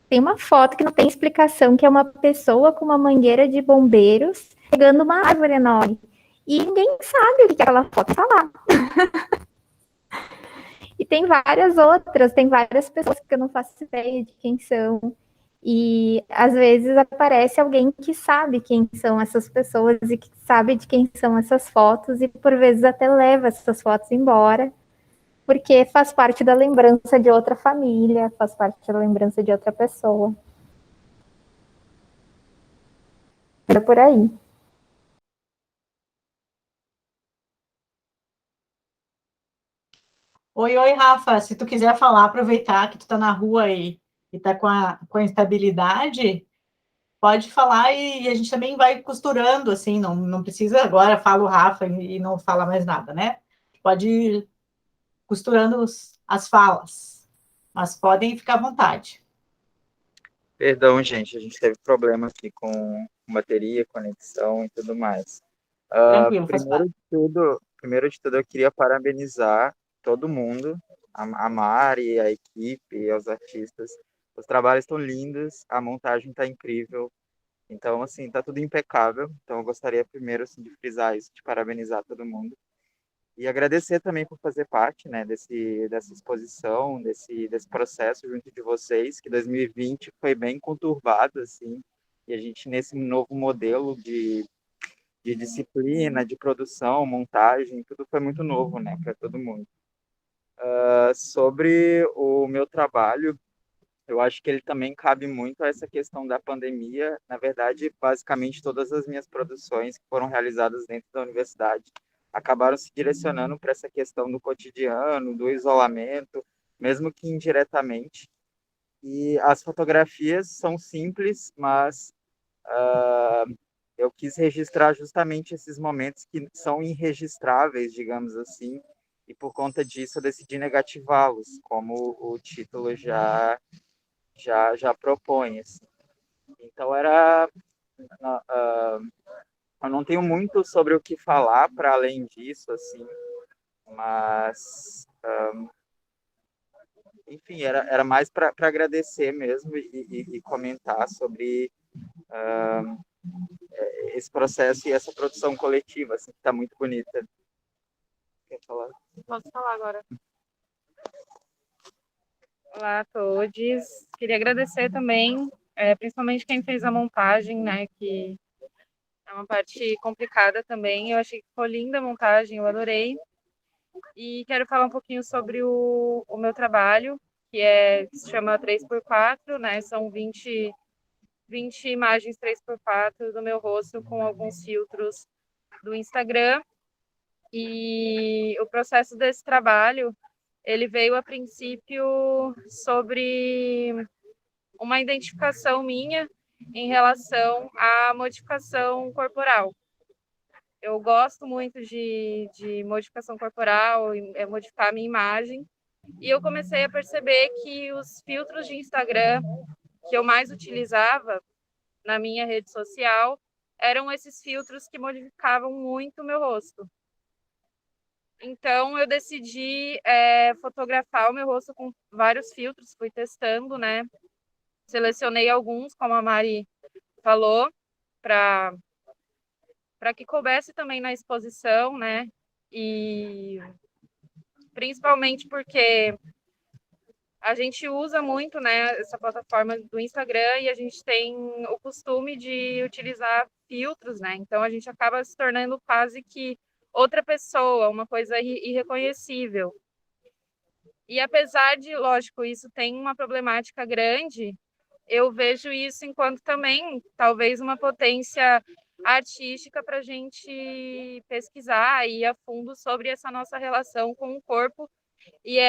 Tem uma foto que não tem explicação, que é uma pessoa com uma mangueira de bombeiros pegando uma árvore enorme. E ninguém sabe o que aquela foto está lá. E tem várias outras, tem várias pessoas que eu não faço ideia de quem são. E às vezes aparece alguém que sabe quem são essas pessoas e que sabe de quem são essas fotos, e por vezes até leva essas fotos embora, porque faz parte da lembrança de outra família, faz parte da lembrança de outra pessoa. É por aí. Oi, Rafa, se tu quiser falar, aproveitar que tu tá na rua e tá com a instabilidade, pode falar e a gente também vai costurando, assim, não precisa agora, fala o Rafa e não fala mais nada, né? Pode ir costurando as falas, mas podem ficar à vontade. Perdão, gente, a gente teve problema aqui com bateria, conexão e tudo mais. Tranquilo, faz parte. Primeiro de tudo, eu queria parabenizar todo mundo, a Mari, a equipe, os artistas. Os trabalhos estão lindos, a montagem está incrível. Então, assim, tá tudo impecável. Então, eu gostaria primeiro, assim, de frisar isso, de parabenizar todo mundo. E agradecer também por fazer parte, né, dessa exposição, desse processo junto de vocês, que 2020 foi bem conturbado, assim, e a gente, nesse novo modelo de disciplina, de produção, montagem, tudo foi muito novo, né, para todo mundo. Sobre o meu trabalho, eu acho que ele também cabe muito a essa questão da pandemia. Na verdade, basicamente todas as minhas produções que foram realizadas dentro da universidade acabaram se direcionando para essa questão do cotidiano, do isolamento, mesmo que indiretamente. E as fotografias são simples, mas eu quis registrar justamente esses momentos que são irregistráveis, digamos assim, e por conta disso eu decidi negativá-los, como o título já propõe. Assim. Então eu não tenho muito sobre o que falar para além disso, assim, mas enfim, era mais para agradecer mesmo e comentar sobre esse processo e essa produção coletiva, assim, que está muito bonita. Quer falar? Posso falar agora. Olá a todos. Queria agradecer também, principalmente quem fez a montagem, né, que é uma parte complicada também. Eu achei que ficou linda a montagem, eu adorei. E quero falar um pouquinho sobre o meu trabalho, que se chama 3x4, né? São 20 imagens 3x4 do meu rosto com alguns filtros do Instagram. E o processo desse trabalho, ele veio a princípio sobre uma identificação minha em relação à modificação corporal. Eu gosto muito de modificação corporal, modificar a minha imagem, e eu comecei a perceber que os filtros de Instagram que eu mais utilizava na minha rede social eram esses filtros que modificavam muito o meu rosto. Então, eu decidi fotografar o meu rosto com vários filtros, fui testando, né? Selecionei alguns, como a Mari falou, para que coubesse também na exposição, né? E principalmente porque a gente usa muito, né, essa plataforma do Instagram e a gente tem o costume de utilizar filtros, né? Então a gente acaba se tornando quase que outra pessoa, uma coisa irreconhecível. E apesar de, lógico, isso tem uma problemática grande, eu vejo isso enquanto também talvez uma potência artística para a gente pesquisar e ir a fundo sobre essa nossa relação com o corpo e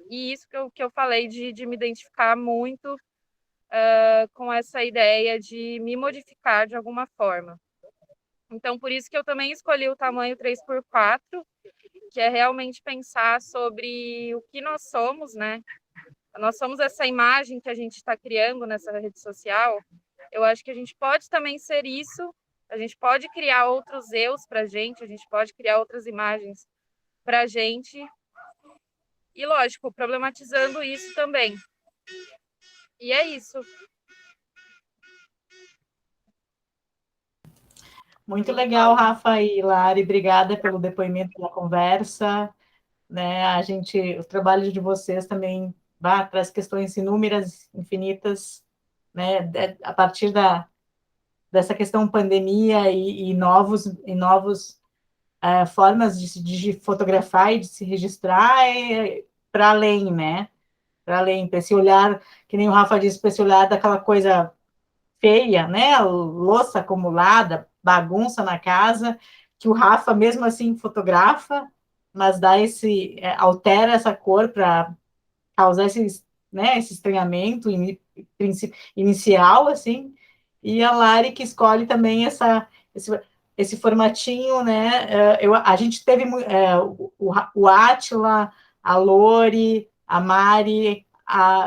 isso que eu falei de me identificar muito com essa ideia de me modificar de alguma forma. Então, por isso que eu também escolhi o tamanho 3x4, que é realmente pensar sobre o que nós somos, né? Nós somos essa imagem que a gente está criando nessa rede social. Eu acho que a gente pode também ser isso, a gente pode criar outros eus para a gente pode criar outras imagens para a gente. E, lógico, problematizando isso também. E é isso. Muito legal, Rafa e Lari, obrigada pelo depoimento, pela conversa, né? O trabalho de vocês também traz questões inúmeras, infinitas, né? A partir dessa questão pandemia e novos formas de fotografar e de se registrar para além, né? Para além, para esse olhar, que nem o Rafa disse, para esse olhar daquela coisa feia, né? Louça acumulada, bagunça na casa, que o Rafa mesmo assim fotografa, mas altera essa cor para causar esse estranhamento inicial, assim, e a Lari que escolhe também esse formatinho, né? A gente teve o Átila, a Lori, a Mari,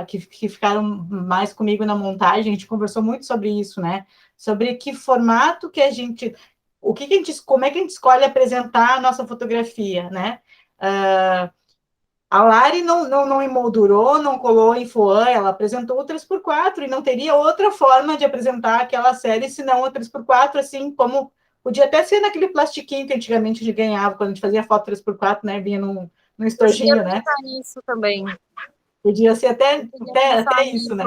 que ficaram mais comigo na montagem, a gente conversou muito sobre isso, né? Sobre que formato que a gente. Como é que a gente escolhe apresentar a nossa fotografia, né? A Lari não emoldurou, não colou em foam, ela apresentou o 3x4 e não teria outra forma de apresentar aquela série senão o 3x4, assim como podia até ser naquele plastiquinho que antigamente a gente ganhava quando a gente fazia foto 3x4, né? Vinha num estojinho, né? Nisso também. Podia ser até isso, né?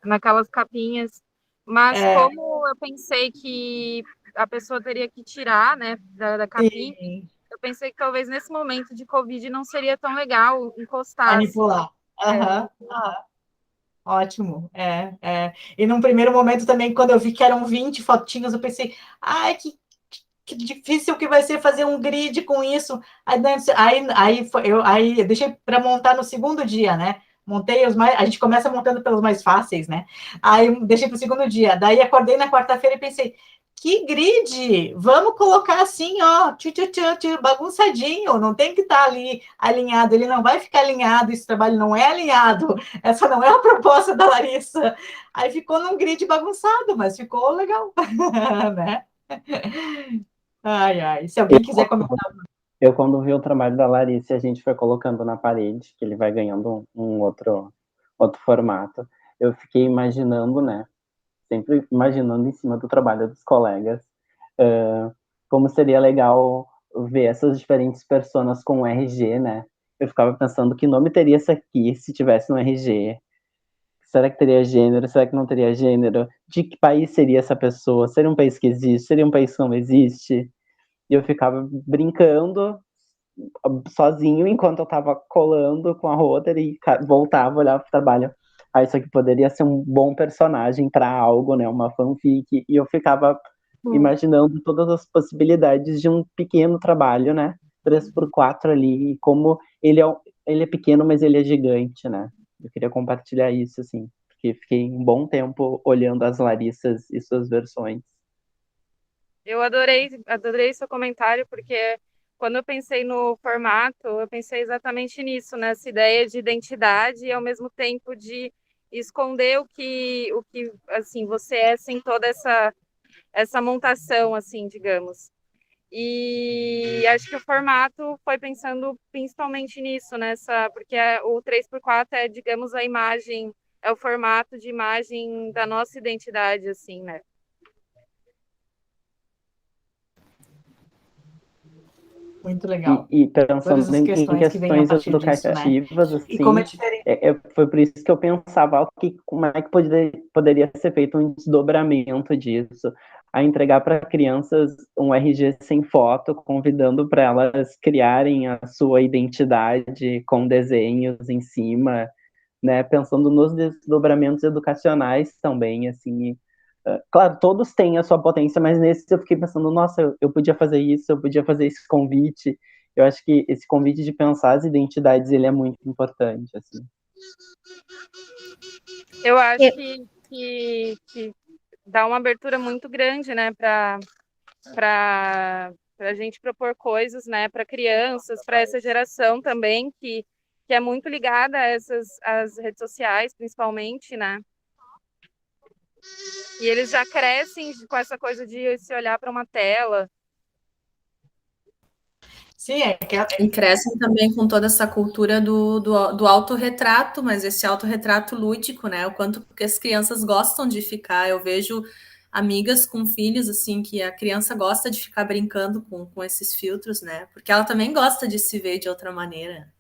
Naquelas capinhas. Mas como eu pensei que a pessoa teria que tirar, né, da capinha, sim. Eu pensei que talvez nesse momento de Covid não seria tão legal encostar. Manipular. Ótimo. E num primeiro momento também, quando eu vi que eram 20 fotinhos, eu pensei, ai, que difícil que vai ser fazer um grid com isso. Aí eu deixei para montar no segundo dia, né? Montei a gente começa montando pelos mais fáceis, né? Aí deixei para o segundo dia. Daí acordei na quarta-feira e pensei, que grid! Vamos colocar assim, ó, bagunçadinho, não tem que estar ali alinhado, ele não vai ficar alinhado, esse trabalho não é alinhado, essa não é a proposta da Larissa. Aí ficou num grid bagunçado, mas ficou legal, né? Ai. Se alguém quiser comentar. Eu, quando vi o trabalho da Larissa, a gente foi colocando na parede, que ele vai ganhando um outro formato. Eu fiquei imaginando, né? Sempre imaginando em cima do trabalho dos colegas, como seria legal ver essas diferentes personas com RG, né? Eu ficava pensando que nome teria essa aqui se tivesse um RG. Será que teria gênero? Será que não teria gênero? De que país seria essa pessoa? Seria um país que existe? Seria um país que não existe? E eu ficava brincando sozinho enquanto eu tava colando com a roda e voltava a olhar pro trabalho. Isso aqui poderia ser um bom personagem para algo, né? Uma fanfic. E eu ficava imaginando todas as possibilidades de um pequeno trabalho, né? 3x4 ali, e como ele é pequeno, mas ele é gigante, né? Eu queria compartilhar isso, assim, porque fiquei um bom tempo olhando as Larissas e suas versões. Eu adorei seu comentário, porque quando eu pensei no formato, eu pensei exatamente nisso, nessa ideia de identidade e ao mesmo tempo de esconder o que assim, você é sem toda essa montação, assim, digamos. E acho que o formato foi pensando principalmente nisso, porque o 3x4 é, digamos, a imagem, é o formato de imagem da nossa identidade, assim, né? Muito legal. E Todas pensando as em questões que vêm a questões partir disso, né? educativas, E como é assim, diferente. foi por isso que eu pensava como é que poderia ser feito um desdobramento disso, a entregar para crianças um RG sem foto, convidando para elas criarem a sua identidade com desenhos em cima, né? Pensando nos desdobramentos educacionais também, assim. Claro, todos têm a sua potência, mas nesse eu fiquei pensando, nossa, eu podia fazer isso, eu podia fazer esse convite. Eu acho que esse convite de pensar as identidades, ele é muito importante, assim. Eu acho que dá uma abertura muito grande, né, para a gente propor coisas, né, para crianças, para essa geração também que é muito ligada a às redes sociais, principalmente, né? E eles já crescem com essa coisa de se olhar para uma tela. Sim, E crescem também com toda essa cultura do autorretrato, mas esse autorretrato lúdico, né? O quanto que as crianças gostam de ficar. Eu vejo amigas com filhos, assim, que a criança gosta de ficar brincando com esses filtros, né? Porque ela também gosta de se ver de outra maneira.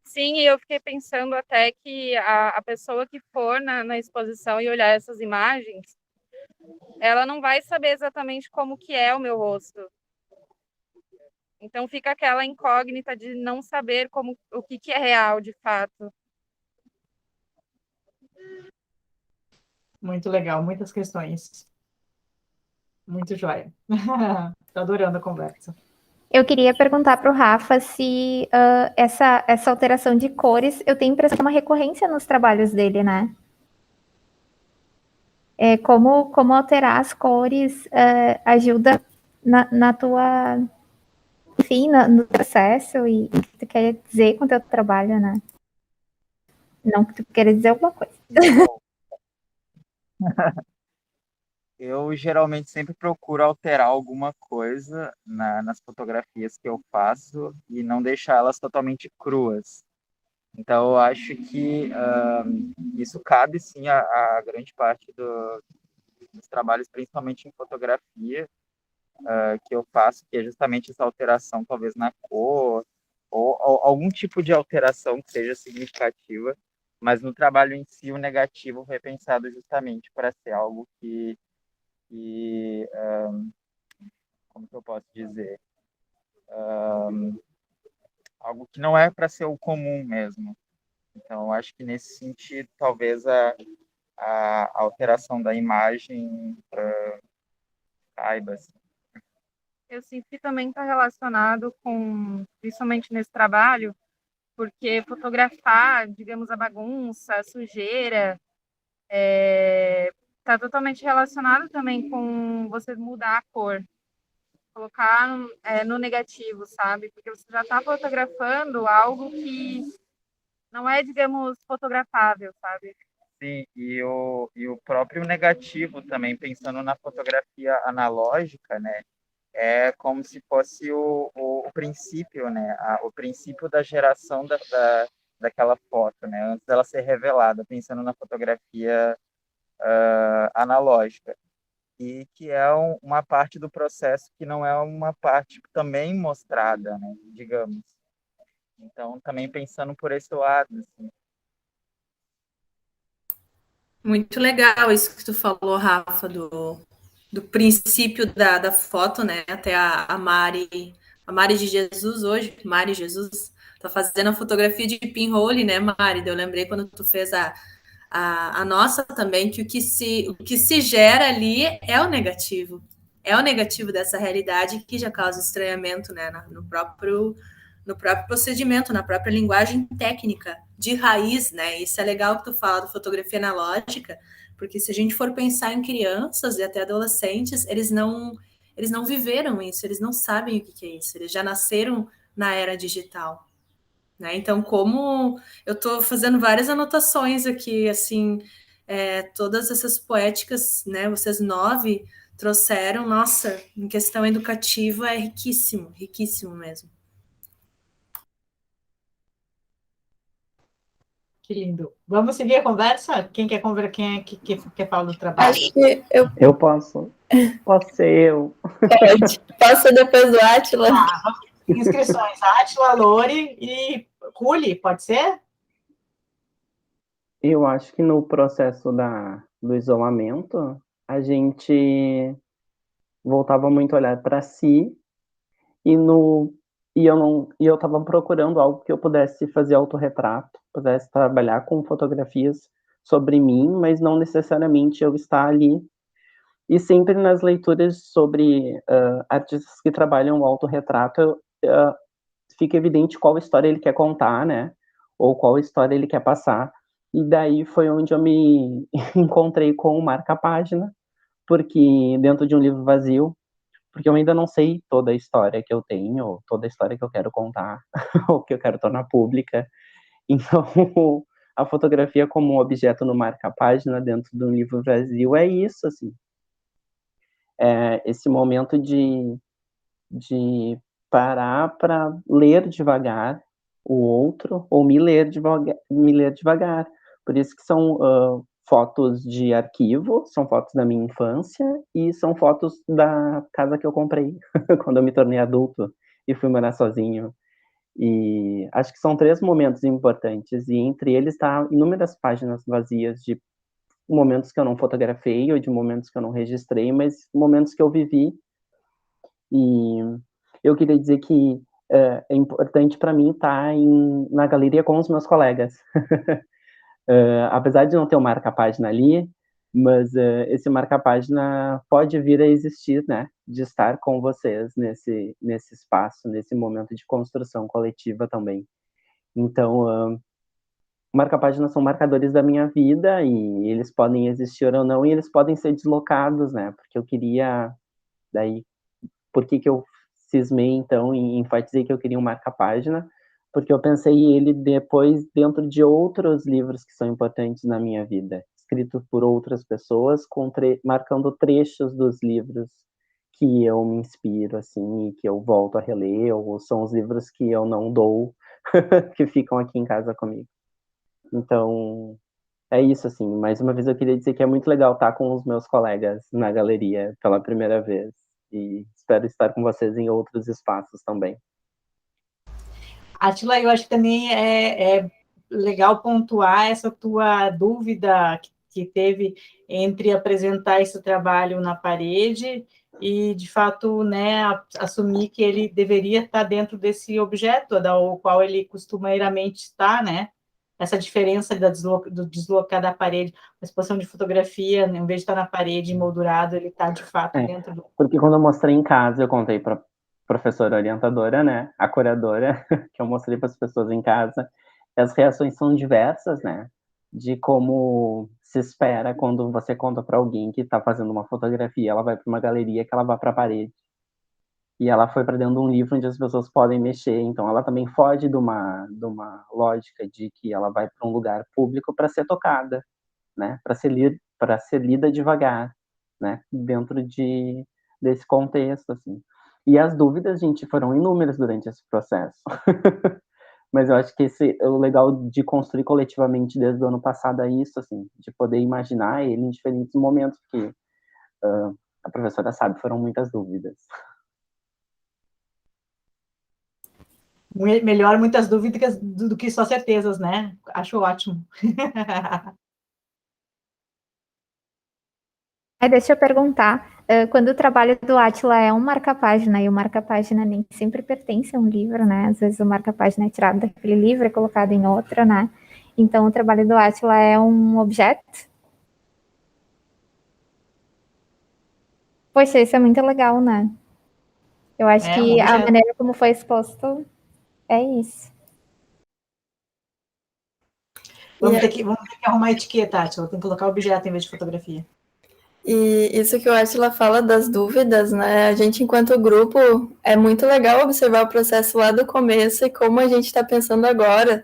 Sim, e eu fiquei pensando até que a pessoa que for na exposição e olhar essas imagens, ela não vai saber exatamente como que é o meu rosto. Então fica aquela incógnita de não saber o que é real de fato. muito legal, muitas questões. Muito joia. Estou adorando a conversa. Eu queria perguntar para o Rafa se essa alteração de cores, eu tenho a impressão que é uma recorrência nos trabalhos dele, né? Como alterar as cores ajuda na tua, enfim, no processo e o que tu quer dizer com o teu trabalho, né? Não que tu queira dizer alguma coisa. Então, eu geralmente sempre procuro alterar alguma coisa nas fotografias que eu faço e não deixar elas totalmente cruas. Então, eu acho que isso cabe sim a grande parte dos trabalhos, principalmente em fotografia, que eu faço, que é justamente essa alteração, talvez na cor, ou algum tipo de alteração que seja significativa, mas no trabalho em si, o negativo foi pensado justamente para ser algo que como que eu posso dizer? Algo que não é para ser o comum mesmo. Então, eu acho que nesse sentido, talvez a alteração da imagem caiba. Assim. Eu sinto que também está relacionado com, principalmente nesse trabalho, porque fotografar, digamos, a bagunça, a sujeira, está totalmente relacionado também com você mudar a cor, colocar no negativo, sabe? Porque você já está fotografando algo que não é, digamos, fotografável, sabe? Sim, e o próprio negativo também, pensando na fotografia analógica, né? É como se fosse o princípio, né? O princípio da geração daquela foto, né? Antes dela ser revelada, pensando na fotografia analógica. E que é uma parte do processo que não é uma parte também mostrada, né? Digamos. Então, também pensando por esse lado, assim. Muito legal isso que tu falou, Rafa, do princípio da foto, né? Até a Mari de Jesus hoje, Mari Jesus, tá fazendo a fotografia de pinhole, né, Mari? Eu lembrei quando tu fez a nossa também, que o que se gera ali é o negativo. É o negativo dessa realidade que já causa estranhamento, né? No próprio procedimento, na própria linguagem técnica de raiz, né? Isso é legal que tu fala da fotografia analógica, porque se a gente for pensar em crianças e até adolescentes, eles não viveram isso, eles não sabem o que é isso, eles já nasceram na era digital. Né? Então, como eu estou fazendo várias anotações aqui, assim, todas essas poéticas, né? Vocês 9 trouxeram, nossa, em questão educativa é riquíssimo, riquíssimo mesmo. Que lindo. Vamos seguir a conversa? Quem quer conversar? Quem é que quer falar do trabalho? Acho que Eu posso. Posso ser eu. posso depois do Átila. Inscrições, Átila, Lore e Ruli, pode ser? Eu acho que no processo do isolamento, a gente voltava muito a olhar para si e eu estava procurando algo que eu pudesse fazer autorretrato, pudesse trabalhar com fotografias sobre mim, mas não necessariamente eu estar ali. E sempre nas leituras sobre artistas que trabalham o autorretrato, fica evidente qual história ele quer contar, né? Ou qual história ele quer passar. E daí foi onde eu me encontrei com o marca-página, porque dentro de um livro vazio, porque eu ainda não sei toda a história que eu tenho, ou toda a história que eu quero contar, ou que eu quero tornar pública. Então, a fotografia como um objeto no marca-página dentro de um livro vazio é isso, assim. É esse momento de parar para ler devagar o outro, ou me ler devagar. Por isso que são fotos de arquivo, são fotos da minha infância, e são fotos da casa que eu comprei, quando eu me tornei adulto e fui morar sozinho. E acho que são 3 momentos importantes, e entre eles tá inúmeras páginas vazias de momentos que eu não fotografei, ou de momentos que eu não registrei, mas momentos que eu vivi. E eu queria dizer que é importante para mim estar na galeria com os meus colegas. Apesar de não ter um marca-página ali, mas esse marca-página pode vir a existir, né? De estar com vocês nesse espaço, nesse momento de construção coletiva também. Então, marca-página são marcadores da minha vida, e eles podem existir ou não, e eles podem ser deslocados, né? Porque eu queria, daí, por que eu cismei, então, em enfatizei que eu queria um marca-página? Porque eu pensei ele depois dentro de outros livros que são importantes na minha vida, escritos por outras pessoas, marcando trechos dos livros que eu me inspiro, assim, e que eu volto a reler, ou são os livros que eu não dou, que ficam aqui em casa comigo. Então, é isso, assim. Mais uma vez eu queria dizer que é muito legal estar com os meus colegas na galeria pela primeira vez. E espero estar com vocês em outros espaços também. Atila, eu acho que também é legal pontuar essa tua dúvida que teve entre apresentar esse trabalho na parede e, de fato, né, assumir que ele deveria estar dentro desse objeto, o qual ele costumeiramente está, né? Essa diferença do deslocar da parede, a exposição de fotografia, em vez de estar na parede emoldurado, ele está, de fato, dentro do... Porque quando eu mostrei em casa, eu contei para professora orientadora, né, a curadora, que eu mostrei para as pessoas em casa, as reações são diversas, né, de como se espera quando você conta para alguém que está fazendo uma fotografia, ela vai para uma galeria, que ela vai para a parede. E ela foi para dentro de um livro onde as pessoas podem mexer, então ela também foge de uma lógica de que ela vai para um lugar público para ser tocada, né, para ser lida devagar, né, dentro desse contexto, assim. E as dúvidas, gente, foram inúmeras durante esse processo. Mas eu acho que o legal de construir coletivamente desde o ano passado é isso, assim, de poder imaginar ele em diferentes momentos, porque a professora sabe, foram muitas dúvidas. Melhor muitas dúvidas do que só certezas, né? Acho ótimo. Deixa eu perguntar, quando o trabalho do Átila é um marca-página, e o marca-página nem sempre pertence a um livro, né? Às vezes o marca-página é tirado daquele livro e colocado em outro, né? Então, o trabalho do Átila é um objeto? Poxa, isso é muito legal, né? Eu acho que a maneira como foi exposto é isso. Vamos ter que arrumar a etiqueta, Átila. Tem que colocar objeto em vez de fotografia. E isso que o Átila fala das dúvidas, né? A gente, enquanto grupo, é muito legal observar o processo lá do começo e como a gente está pensando agora,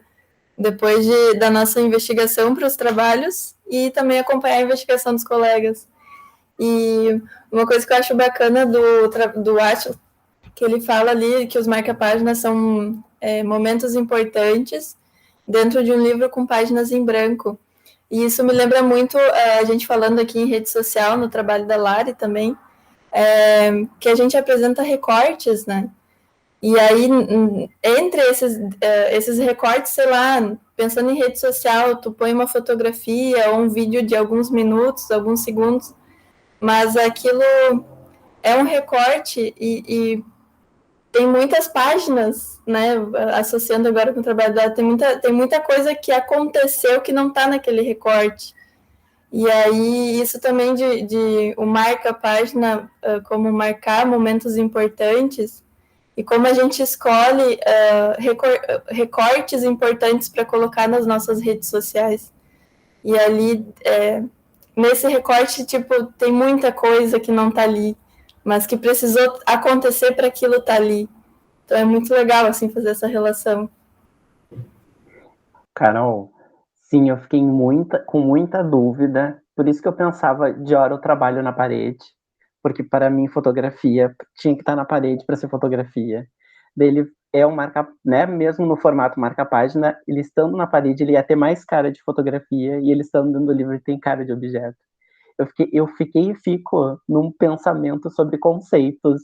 depois da nossa investigação para os trabalhos e também acompanhar a investigação dos colegas. E uma coisa que eu acho bacana do Átila, que ele fala ali que os marca-páginas são momentos importantes dentro de um livro com páginas em branco. E isso me lembra muito a gente falando aqui em rede social, no trabalho da Lari também, que a gente apresenta recortes, né? E aí, entre esses recortes, sei lá, pensando em rede social, tu põe uma fotografia ou um vídeo de alguns minutos, alguns segundos, mas aquilo é um recorte e tem muitas páginas, né, associando agora com o trabalho dela, tem muita coisa que aconteceu que não está naquele recorte. E aí, isso também de o marca-página, como marcar momentos importantes, e como a gente escolhe recortes importantes para colocar nas nossas redes sociais. E ali, nesse recorte, tipo, tem muita coisa que não está ali, mas que precisou acontecer para aquilo estar ali. Então é muito legal, assim, fazer essa relação. Carol, sim, eu fiquei com muita dúvida, por isso que eu pensava de hora eu trabalho na parede, porque para mim fotografia tinha que estar na parede para ser fotografia. Dele é um marca, né, mesmo no formato marca-página, ele estando na parede, ele ia ter mais cara de fotografia, e ele estando dentro do livro, ele tem cara de objeto. Eu fiquei e fico num pensamento sobre conceitos,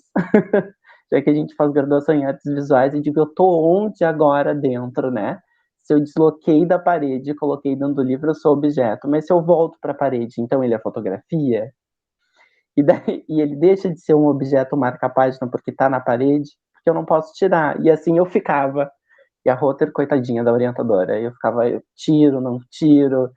já que a gente faz graduação em artes visuais, e digo, eu tô onde agora dentro, né? Se eu desloquei da parede e coloquei dentro do livro, eu sou objeto, mas se eu volto para a parede, então ele é fotografia? E ele deixa de ser um objeto marca-página porque está na parede, porque eu não posso tirar. E assim eu ficava. E a Rother, coitadinha da orientadora, eu ficava, eu tiro, não tiro,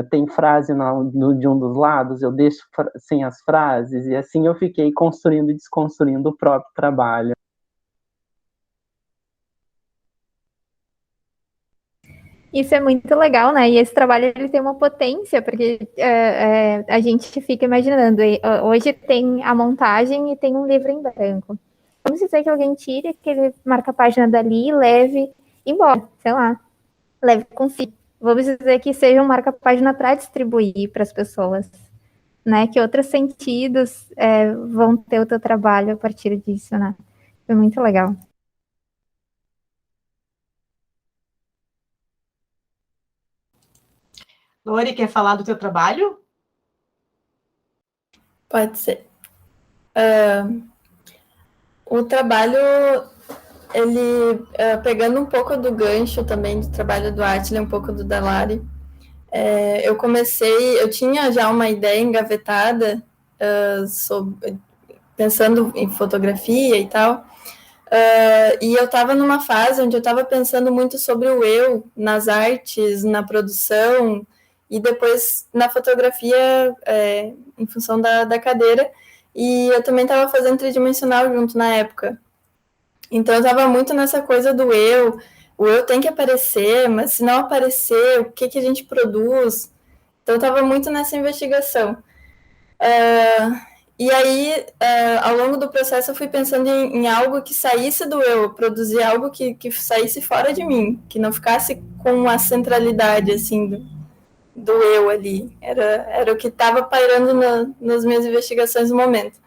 tem frase de um dos lados, eu deixo sem as frases, e assim eu fiquei construindo e desconstruindo o próprio trabalho. Isso é muito legal, né? E esse trabalho ele tem uma potência, porque a gente fica imaginando. Hoje tem a montagem e tem um livro em branco. Vamos dizer que alguém tire aquele marca-página dali e leve embora, sei lá, leve consigo. Vamos dizer que seja um marca-página para distribuir para as pessoas, né? Que outros sentidos vão ter o teu trabalho a partir disso, né? Foi muito legal. Lori, quer falar do teu trabalho? Pode ser. O trabalho, ele, pegando um pouco do gancho também do trabalho do Atila, um pouco do da Lari, eu tinha já uma ideia engavetada pensando em fotografia e tal, e eu estava numa fase onde eu estava pensando muito sobre o eu nas artes, na produção, e depois na fotografia, em função da cadeira, e eu também estava fazendo tridimensional junto na época. Então eu estava muito nessa coisa do eu, o eu tem que aparecer, mas se não aparecer, o que a gente produz? Então eu estava muito nessa investigação. E aí, ao longo do processo, eu fui pensando em algo que saísse do eu, produzir algo que saísse fora de mim, que não ficasse com a centralidade, assim, do eu ali. Era o que estava pairando nas minhas investigações no momento.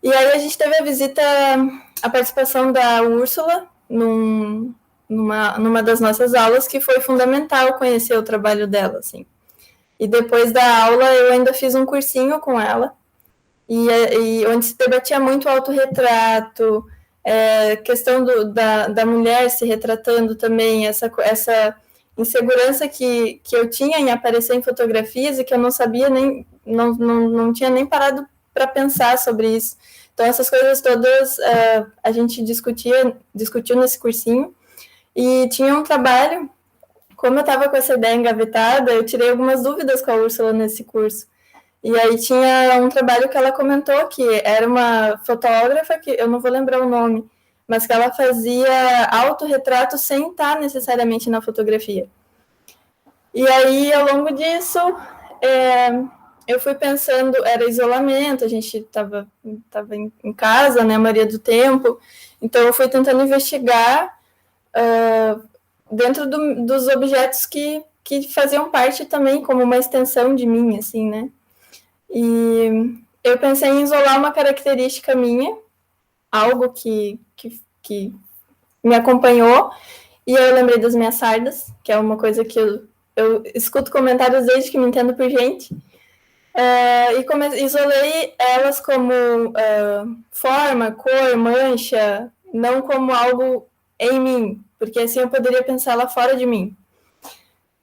E aí a gente teve a participação da Úrsula numa das nossas aulas, que foi fundamental conhecer o trabalho dela, assim. E depois da aula, eu ainda fiz um cursinho com ela, e onde se debatia muito o autorretrato, questão da mulher se retratando também, essa insegurança que eu tinha em aparecer em fotografias e que eu não sabia nem, não tinha nem parado para pensar sobre isso. Então, essas coisas todas a gente discutiu nesse cursinho, e tinha um trabalho, como eu estava com essa ideia engavetada, eu tirei algumas dúvidas com a Úrsula nesse curso. E aí tinha um trabalho que ela comentou que era uma fotógrafa, que eu não vou lembrar o nome, mas que ela fazia autorretrato sem estar necessariamente na fotografia. E aí, ao longo disso, eu fui pensando, era isolamento, a gente estava em casa, né, a maioria do tempo, então eu fui tentando investigar dentro dos objetos que faziam parte também como uma extensão de mim, assim, né. E eu pensei em isolar uma característica minha, algo que me acompanhou, E aí eu lembrei das minhas sardas, que é uma coisa que eu escuto comentários desde que me entendo por gente. Isolei elas como forma, cor, mancha, não como algo em mim, porque assim eu poderia pensar ela fora de mim.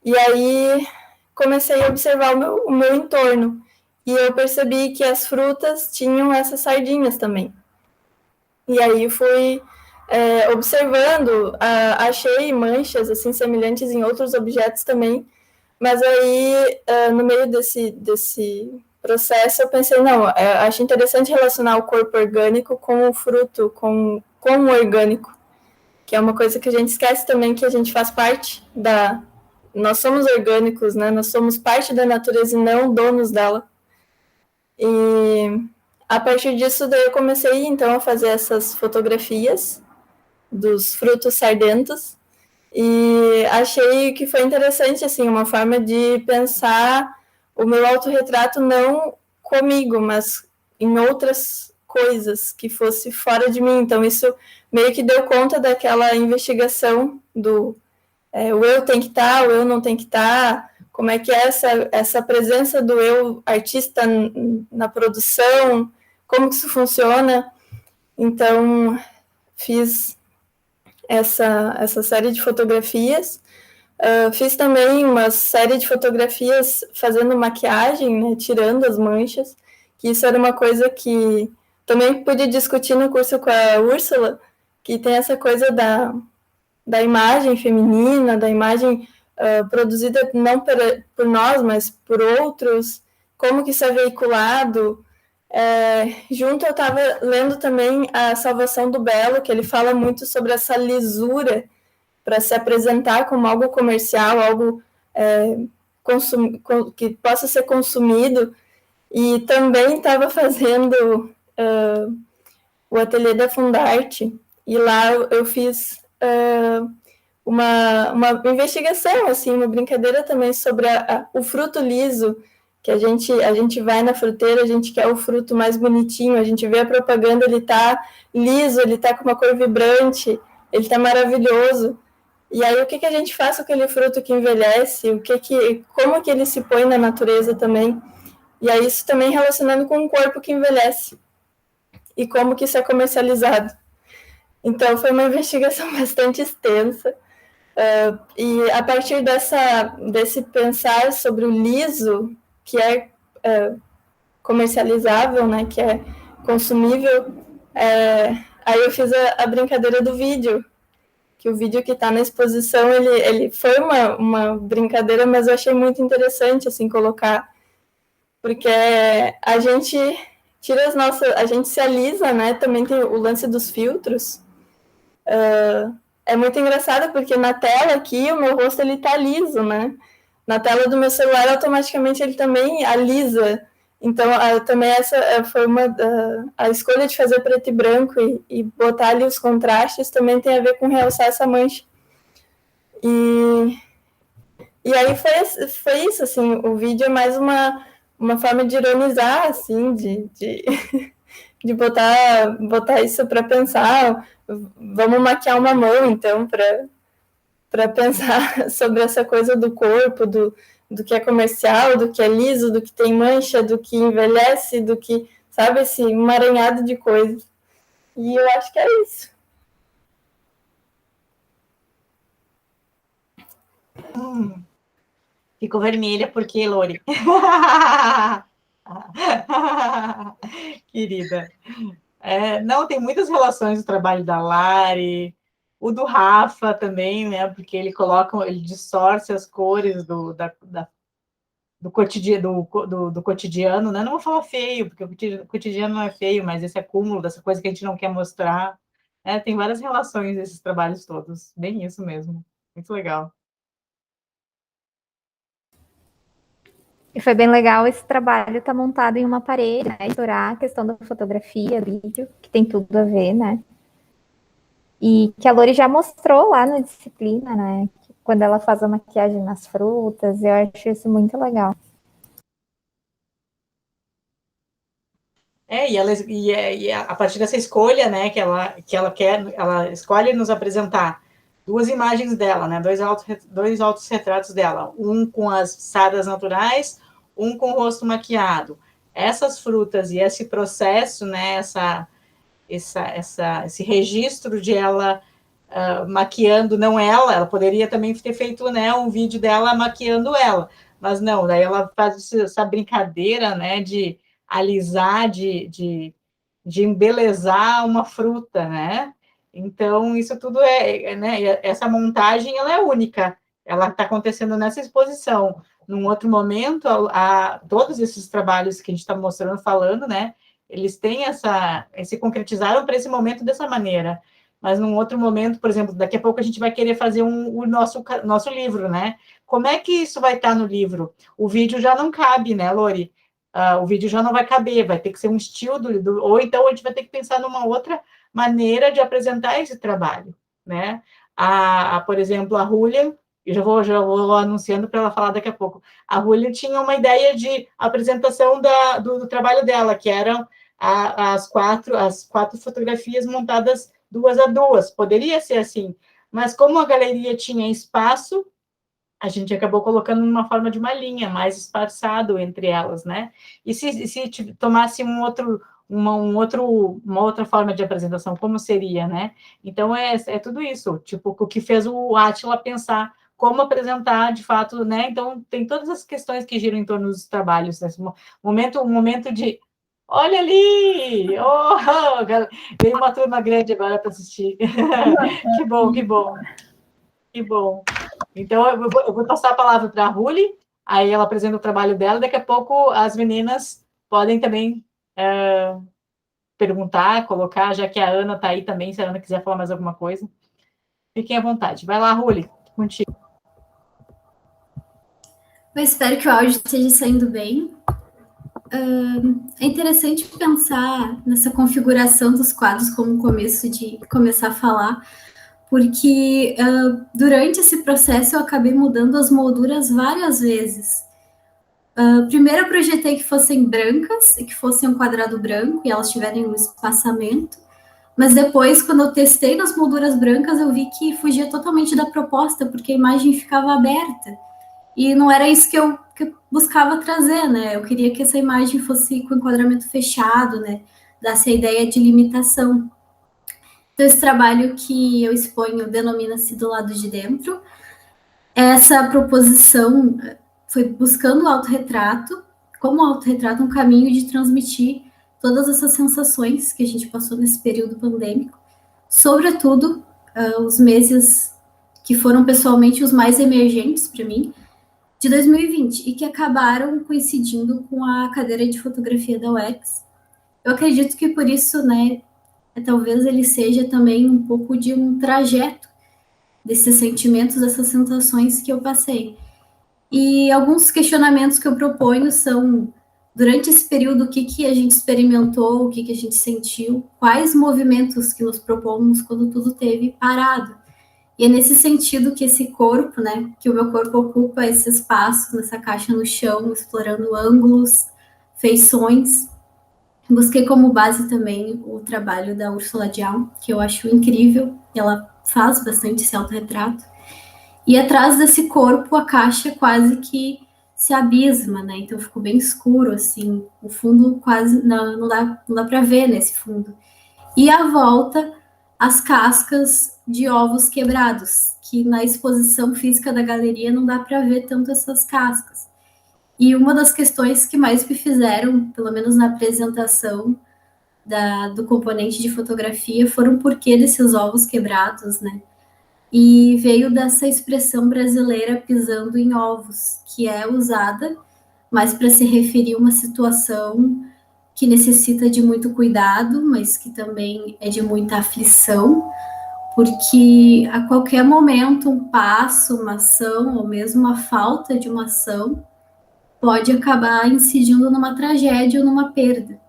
E aí comecei a observar o meu entorno, e eu percebi que as frutas tinham essas sardinhas também. E aí fui observando, achei manchas assim semelhantes em outros objetos também, mas aí no meio desse processo eu pensei, não, acho interessante relacionar o corpo orgânico com o fruto, com o orgânico, que é uma coisa que a gente esquece também, que a gente faz parte nós somos orgânicos, né? Nós somos parte da natureza e não donos dela. E a partir disso, daí eu comecei, então, a fazer essas fotografias dos frutos sardentos e achei que foi interessante, assim, uma forma de pensar o meu autorretrato não comigo, mas em outras coisas que fosse fora de mim. Então, isso meio que deu conta daquela investigação do o eu tem que estar, o eu não tem que estar, como é que é essa presença do eu artista na produção, como que isso funciona. Então, fiz essa série de fotografias. Fiz também uma série de fotografias fazendo maquiagem, né, tirando as manchas, que isso era uma coisa que também pude discutir no curso com a Úrsula, que tem essa coisa da imagem feminina, da imagem produzida não por nós, mas por outros, como que isso é veiculado. Junto eu estava lendo também A Salvação do Belo, que ele fala muito sobre essa lisura para se apresentar como algo comercial, algo que possa ser consumido, e também estava fazendo o ateliê da Fundarte, e lá eu fiz uma investigação, assim, uma brincadeira também sobre o fruto liso, que a gente vai na fruteira, a gente quer o fruto mais bonitinho, a gente vê a propaganda, ele está liso, ele está com uma cor vibrante, ele está maravilhoso. E aí o que a gente faz com aquele fruto que envelhece, como que ele se põe na natureza também. E aí isso também relacionando com um corpo que envelhece e como que isso é comercializado. Então foi uma investigação bastante extensa. E a partir desse pensar sobre o liso, que é comercializável, né, que é consumível, aí eu fiz a brincadeira do vídeo, que o vídeo que está na exposição, ele foi uma brincadeira, mas eu achei muito interessante, assim, colocar, porque a gente tira a gente se alisa, né, também tem o lance dos filtros. É muito engraçado, porque na tela aqui, o meu rosto, ele tá liso, né, na tela do meu celular, automaticamente ele também alisa. Então, também essa foi a escolha de fazer preto e branco e botar ali os contrastes também tem a ver com realçar essa mancha. E aí foi isso, assim, o vídeo é mais uma forma de ironizar, assim, de botar isso para pensar, vamos maquiar uma mão, então, para pensar sobre essa coisa do corpo, do que é comercial, do que é liso, do que tem mancha, do que envelhece, do que, sabe, esse emaranhado de coisas. E eu acho que é isso. Ficou vermelha porque, Lori? Querida. Não, tem muitas relações do trabalho da Lari, o do Rafa também, né? Porque ele distorce as cores do cotidiano, né? Não vou falar feio, porque o cotidiano não é feio, mas esse acúmulo dessa coisa que a gente não quer mostrar. Tem várias relações esses trabalhos todos. Bem isso mesmo. Muito legal. E foi bem legal esse trabalho estar montado em uma parede, né? Explorar a questão da fotografia, vídeo, que tem tudo a ver, né? E que a Lori já mostrou lá na disciplina, né? Quando ela faz a maquiagem nas frutas, eu acho isso muito legal. E a partir dessa escolha, né, que ela escolhe nos apresentar duas imagens dela, né? Dois autorretratos dela, um com as sardas naturais, um com o rosto maquiado. Essas frutas e esse processo, né? Esse registro de ela maquiando, não ela poderia também ter feito, né, um vídeo dela maquiando ela, mas não, daí ela faz essa brincadeira, né, de alisar, de embelezar uma fruta, né? Então, isso tudo né, essa montagem, ela é única, ela está acontecendo nessa exposição. Num outro momento, todos esses trabalhos que a gente está mostrando, falando, né, eles têm se concretizaram para esse momento dessa maneira, mas num outro momento, por exemplo, daqui a pouco a gente vai querer fazer o nosso livro, né? Como é que isso vai estar no livro? O vídeo já não cabe, né, Lori? O vídeo já não vai caber, vai ter que ser um estilo ou então a gente vai ter que pensar numa outra maneira de apresentar esse trabalho, né? Por exemplo, a Julia, eu já vou anunciando para ela falar daqui a pouco. A Julia tinha uma ideia de apresentação do trabalho dela, que eram as quatro fotografias montadas 2 a 2. Poderia ser assim, mas como a galeria tinha espaço, a gente acabou colocando uma forma de uma linha, mais esparçado entre elas, né? E se tomasse uma outra forma de apresentação, como seria, né? Então, é tudo isso, tipo, o que fez o Átila pensar como apresentar, de fato, né? Então, tem todas as questões que giram em torno dos trabalhos, nesse momento de olha ali! Oh, veio uma turma grande agora para assistir. Que bom, que bom. Que bom. Então, eu vou passar a palavra para a Ruli, aí ela apresenta o trabalho dela, daqui a pouco as meninas podem também perguntar, colocar, já que a Ana está aí também, se a Ana quiser falar mais alguma coisa. Fiquem à vontade. Vai lá, Ruli, contigo. Eu espero que o áudio esteja saindo bem. É interessante pensar nessa configuração dos quadros como começo de começar a falar, porque durante esse processo eu acabei mudando as molduras várias vezes. Primeiro eu projetei que fossem brancas, que fossem um quadrado branco e elas tiverem um espaçamento, mas depois, quando eu testei nas molduras brancas, eu vi que fugia totalmente da proposta, porque a imagem ficava aberta. E não era isso que eu buscava trazer, né? Eu queria que essa imagem fosse com enquadramento fechado, né? Desse a ideia de limitação. Então, esse trabalho que eu exponho denomina-se Do Lado de Dentro. Essa proposição foi buscando o autorretrato, como o autorretrato um caminho de transmitir todas essas sensações que a gente passou nesse período pandêmico, sobretudo os meses que foram pessoalmente os mais emergentes para mim, de 2020, e que acabaram coincidindo com a cadeira de fotografia da UX. Eu acredito que por isso, né, talvez ele seja também um pouco de um trajeto desses sentimentos, dessas sensações que eu passei. E alguns questionamentos que eu proponho são, durante esse período, o que a gente experimentou, o que a gente sentiu, quais movimentos que nos propomos quando tudo teve parado. E é nesse sentido que esse corpo, né, que o meu corpo ocupa esse espaço, nessa caixa no chão, explorando ângulos, feições. Busquei como base também o trabalho da Ursula Dial, que eu acho incrível, ela faz bastante esse autorretrato. E atrás desse corpo, a caixa quase que se abisma, né, então ficou bem escuro, assim, o fundo quase, não dá para ver nesse fundo. E à volta, as cascas de ovos quebrados, que na exposição física da galeria não dá para ver tanto essas cascas. E uma das questões que mais me fizeram, pelo menos na apresentação do componente de fotografia, foram o porquê desses ovos quebrados, né? E veio dessa expressão brasileira pisando em ovos, que é usada mais para se referir a uma situação que necessita de muito cuidado, mas que também é de muita aflição, porque a qualquer momento um passo, uma ação, ou mesmo a falta de uma ação, pode acabar incidindo numa tragédia ou numa perda.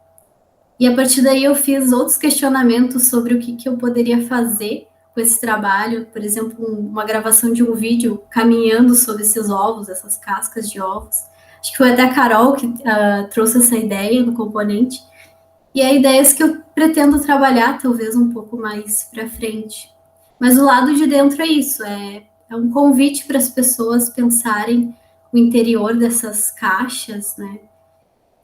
E a partir daí eu fiz outros questionamentos sobre o que eu poderia fazer com esse trabalho, por exemplo, uma gravação de um vídeo caminhando sobre esses ovos, essas cascas de ovos. Acho que foi até a Carol que trouxe essa ideia no componente. E é ideias que eu pretendo trabalhar, talvez um pouco mais para frente. Mas o lado de dentro é isso, é um convite para as pessoas pensarem o interior dessas caixas, né?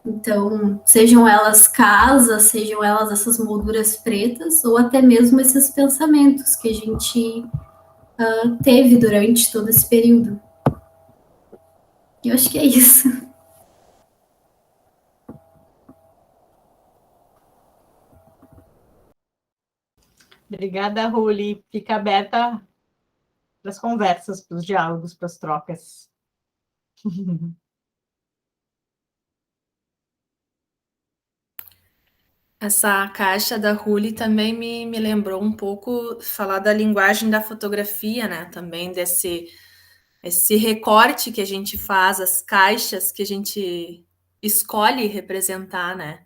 Então, sejam elas casas, sejam elas essas molduras pretas, ou até mesmo esses pensamentos que a gente teve durante todo esse período. Eu acho que é isso. Obrigada, Ruli. Fica aberta para as conversas, para os diálogos, para as trocas. Essa caixa da Ruli também me lembrou um pouco falar da linguagem da fotografia, né? Também esse recorte que a gente faz, as caixas que a gente escolhe representar, né?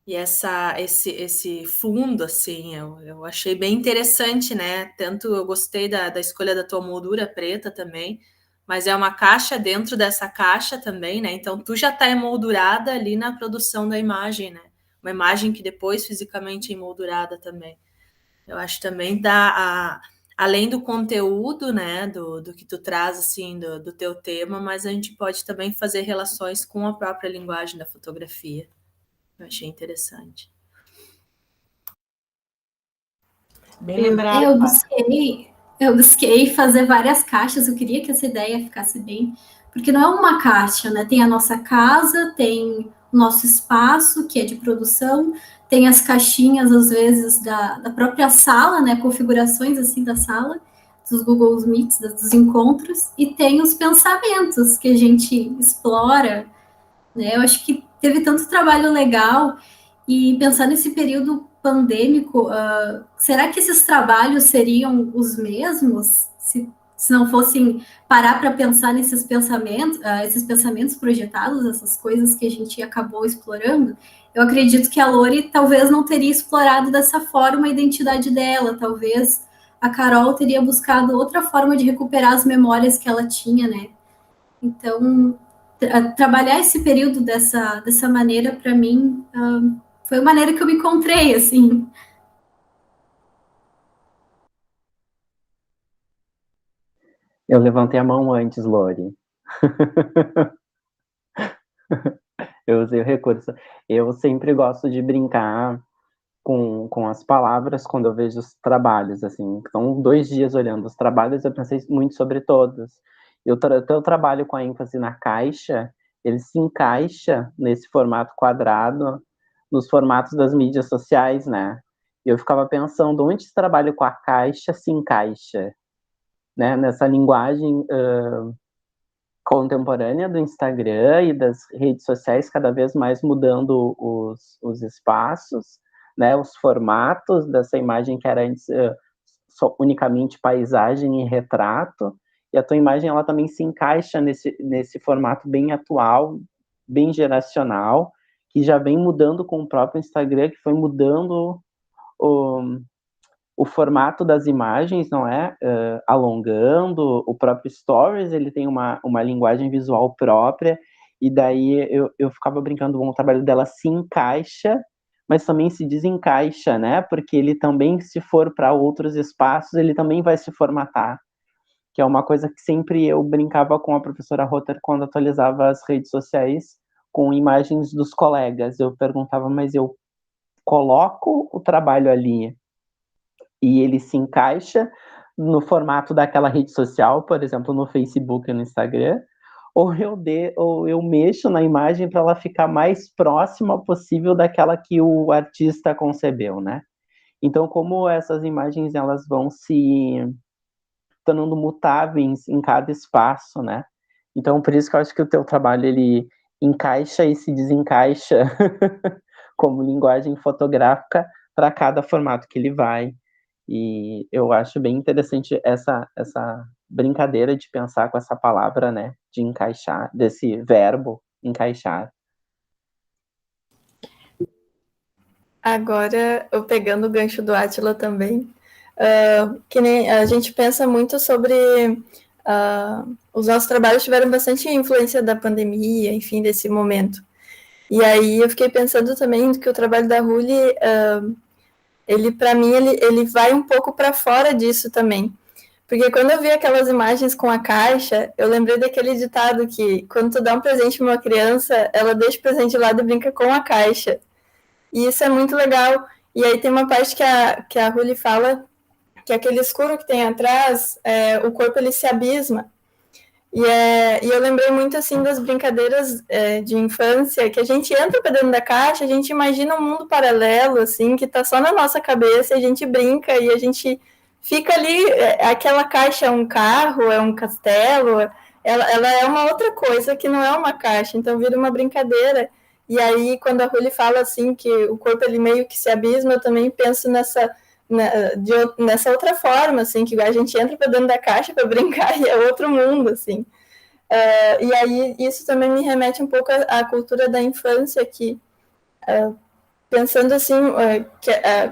E esse fundo, assim, eu achei bem interessante, né? Tanto eu gostei da escolha da tua moldura preta também, mas é uma caixa dentro dessa caixa também, né? Então tu já está emoldurada ali na produção da imagem, né? Uma imagem que depois fisicamente é emoldurada também. Eu acho também além do conteúdo, né? Do que tu traz, assim, do teu tema, mas a gente pode também fazer relações com a própria linguagem da fotografia. Eu achei interessante. Bem lembrado. Eu busquei fazer várias caixas, eu queria que essa ideia ficasse bem, porque não é uma caixa, né? Tem a nossa casa, tem o nosso espaço, que é de produção, tem as caixinhas, às vezes, da própria sala, né? Configurações, assim, da sala, dos Google Meets, dos encontros, e tem os pensamentos que a gente explora, né? Eu acho que teve tanto trabalho legal, e pensar nesse período pandêmico, será que esses trabalhos seriam os mesmos se não fossem parar para pensar nesses esses pensamentos projetados, essas coisas que a gente acabou explorando? Eu acredito que a Lori talvez não teria explorado dessa forma a identidade dela, talvez a Carol teria buscado outra forma de recuperar as memórias que ela tinha, né? Então, trabalhar esse período dessa maneira, para mim, foi a maneira que eu me encontrei, assim. Eu levantei a mão antes, Lori. Eu usei o recurso. Eu sempre gosto de brincar com as palavras quando eu vejo os trabalhos, assim. Então, 2 dias olhando os trabalhos, eu pensei muito sobre todos. E o teu trabalho com a ênfase na caixa, ele se encaixa nesse formato quadrado, nos formatos das mídias sociais, né? E eu ficava pensando, onde esse trabalho com a caixa se encaixa, né? Nessa linguagem contemporânea do Instagram e das redes sociais cada vez mais mudando os espaços, né, os formatos dessa imagem que era antes unicamente paisagem e retrato, e a tua imagem ela também se encaixa nesse formato bem atual, bem geracional, que já vem mudando com o próprio Instagram, que foi mudando o formato das imagens, não é? Alongando, o próprio Stories, ele tem uma linguagem visual própria, e daí eu ficava brincando, bom, o trabalho dela se encaixa, mas também se desencaixa, né? Porque ele também, se for para outros espaços, ele também vai se formatar, que é uma coisa que sempre eu brincava com a professora Rotter quando atualizava as redes sociais com imagens dos colegas. Eu perguntava, mas eu coloco o trabalho ali e ele se encaixa no formato daquela rede social, por exemplo, no Facebook e no Instagram, ou eu mexo na imagem para ela ficar mais próxima possível daquela que o artista concebeu, né? Então, como essas imagens elas vão se tornando mutáveis em cada espaço, né? Então, por isso que eu acho que o teu trabalho ele encaixa e se desencaixa como linguagem fotográfica para cada formato que ele vai. E eu acho bem interessante essa brincadeira de pensar com essa palavra, né? De encaixar, desse verbo encaixar. Agora, eu pegando o gancho do Átila também, que nem a gente pensa muito sobre os nossos trabalhos tiveram bastante influência da pandemia, enfim, desse momento. E aí eu fiquei pensando também que o trabalho da Ruli ele para mim, ele vai um pouco para fora disso também. Porque quando eu vi aquelas imagens com a caixa, eu lembrei daquele ditado que quando tu dá um presente para uma criança, ela deixa o presente de lado e brinca com a caixa. E isso é muito legal. E aí tem uma parte que a Ruli fala que aquele escuro que tem atrás, o corpo ele se abisma. E eu lembrei muito assim das brincadeiras de infância, que a gente entra para dentro da caixa, a gente imagina um mundo paralelo, assim, que está só na nossa cabeça, e a gente brinca e a gente fica ali, aquela caixa é um carro, é um castelo, ela é uma outra coisa que não é uma caixa, então vira uma brincadeira. E aí, quando a Ruli fala assim, que o corpo ele meio que se abisma, eu também penso nessa outra forma, assim, que a gente entra para dentro da caixa para brincar e é outro mundo, assim. E aí, isso também me remete um pouco à cultura da infância, que pensando assim,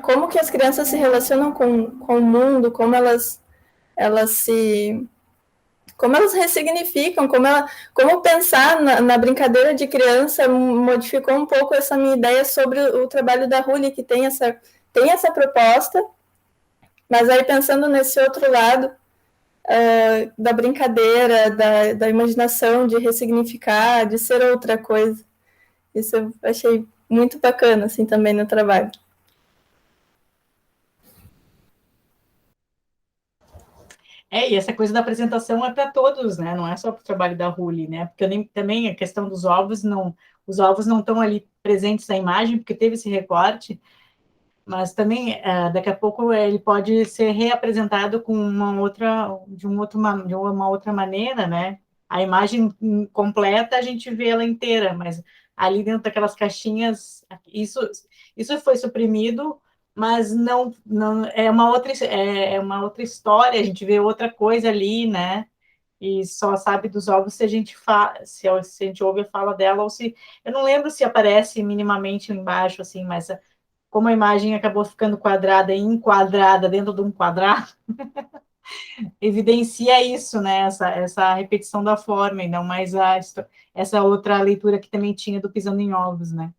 como que as crianças se relacionam com o mundo, como elas ressignificam, como pensar na brincadeira de criança modificou um pouco essa minha ideia sobre o trabalho da Ruli, que tem essa proposta, mas aí pensando nesse outro lado, da brincadeira, da imaginação, de ressignificar, de ser outra coisa. Isso eu achei muito bacana, assim, também no trabalho. E essa coisa da apresentação é para todos, né? Não é só para o trabalho da Ruli, né? Porque também a questão dos ovos, os ovos não estão ali presentes na imagem, porque teve esse recorte, mas também daqui a pouco ele pode ser reapresentado com de uma outra maneira, né? A imagem completa a gente vê ela inteira, mas ali dentro daquelas caixinhas, isso foi suprimido, mas não é uma outra história, a gente vê outra coisa ali, né? E só sabe dos ovos se a gente se a gente ouve a fala dela, ou se eu não lembro se aparece minimamente embaixo, assim, mas como a imagem acabou ficando quadrada e enquadrada dentro de um quadrado, evidencia isso, né? Essa repetição da forma, e não mais essa outra leitura que também tinha do Pisando em Ovos, né?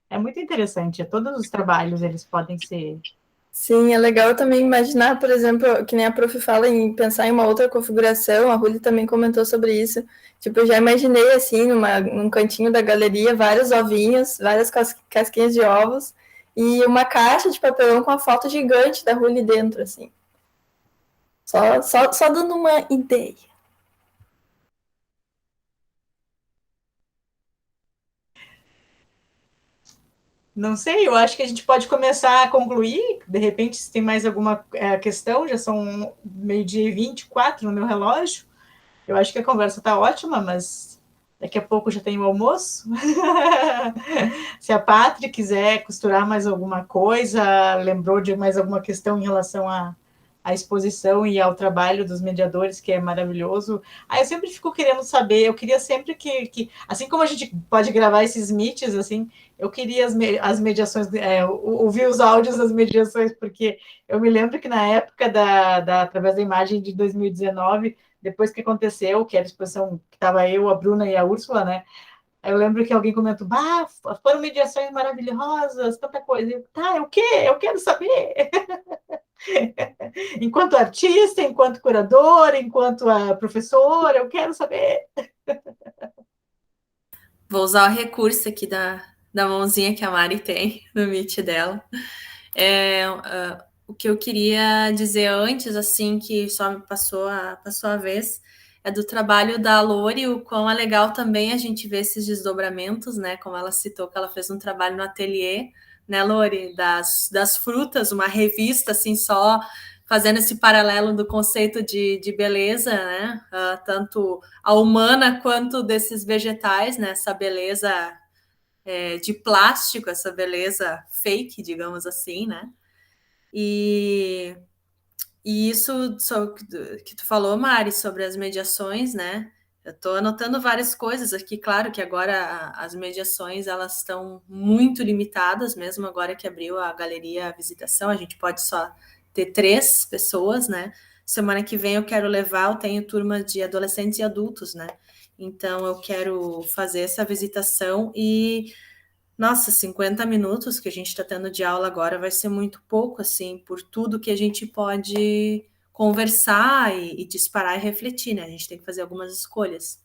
É muito interessante. Todos os trabalhos, eles podem ser... Sim, é legal também imaginar, por exemplo, que nem a prof fala em pensar em uma outra configuração, a Ruli também comentou sobre isso. Tipo, eu já imaginei, assim, num cantinho da galeria, vários ovinhos, várias casquinhas de ovos, e uma caixa de papelão com a foto gigante da Ruli dentro, assim. Só dando uma ideia. Não sei, eu acho que a gente pode começar a concluir, de repente, se tem mais alguma questão, já são 12h24 no meu relógio. Eu acho que a conversa está ótima, mas daqui a pouco já tem o almoço. Se a Pátria quiser costurar mais alguma coisa, lembrou de mais alguma questão em relação à exposição e ao trabalho dos mediadores, que é maravilhoso. Eu sempre fico querendo saber, eu queria sempre que assim como a gente pode gravar esses meets, assim, eu queria as mediações, ouvir os áudios das mediações, porque eu me lembro que na época através da imagem de 2019, depois que aconteceu, que era a exposição que estava eu, a Bruna e a Úrsula, né? Eu lembro que alguém comentou, foram mediações maravilhosas, tanta coisa. O quê? Eu quero saber. Enquanto artista, enquanto curadora, enquanto professora, eu quero saber. Vou usar o recurso aqui da mãozinha que a Mari tem no Meet dela. O que eu queria dizer antes, assim, que só me passou a vez, é do trabalho da Lori, o quão é legal também a gente ver esses desdobramentos, né? Como ela citou que ela fez um trabalho no ateliê, né, Lori? Das frutas, uma revista, assim, só fazendo esse paralelo do conceito de beleza, né? Tanto a humana quanto desses vegetais, né? Essa beleza de plástico, essa beleza fake, digamos assim, né? E isso que tu falou, Mari, sobre as mediações, né? Eu estou anotando várias coisas aqui, claro que agora as mediações elas estão muito limitadas, mesmo agora que abriu a galeria a visitação, a gente pode só ter 3 pessoas, né? Semana que vem eu tenho turma de adolescentes e adultos, né? Então eu quero fazer essa visitação e nossa, 50 minutos que a gente está tendo de aula agora vai ser muito pouco, assim, por tudo que a gente pode conversar e disparar e refletir, né? A gente tem que fazer algumas escolhas.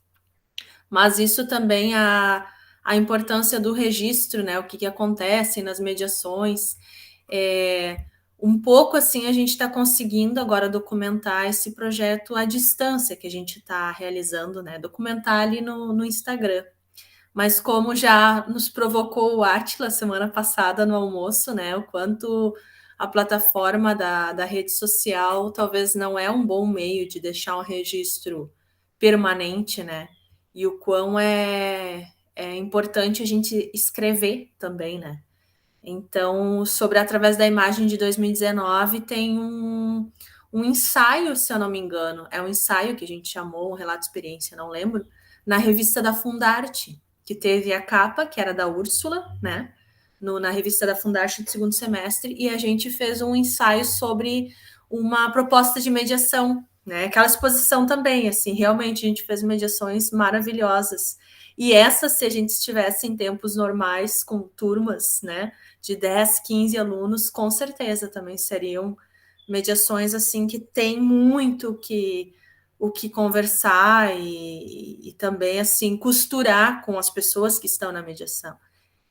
Mas isso também, a importância do registro, né? O que acontece nas mediações. Um pouco assim a gente está conseguindo agora documentar esse projeto à distância que a gente está realizando, né? Documentar ali no Instagram. Mas como já nos provocou o Átila semana passada no almoço, né? O quanto a plataforma da rede social talvez não é um bom meio de deixar um registro permanente, né? E o quão é importante a gente escrever também, né? Então, sobre Através da Imagem de 2019, tem um ensaio, se eu não me engano, é um ensaio que a gente chamou, um relato de experiência, não lembro, na revista da Fundarte, que teve a capa, que era da Úrsula, né? Na revista da Fundarte do segundo semestre, e a gente fez um ensaio sobre uma proposta de mediação, né? Aquela exposição também, assim, realmente a gente fez mediações maravilhosas. E essa, se a gente estivesse em tempos normais, com turmas, né, de 10, 15 alunos, com certeza também seriam mediações, assim, que tem muito o que conversar e também, assim, costurar com as pessoas que estão na mediação.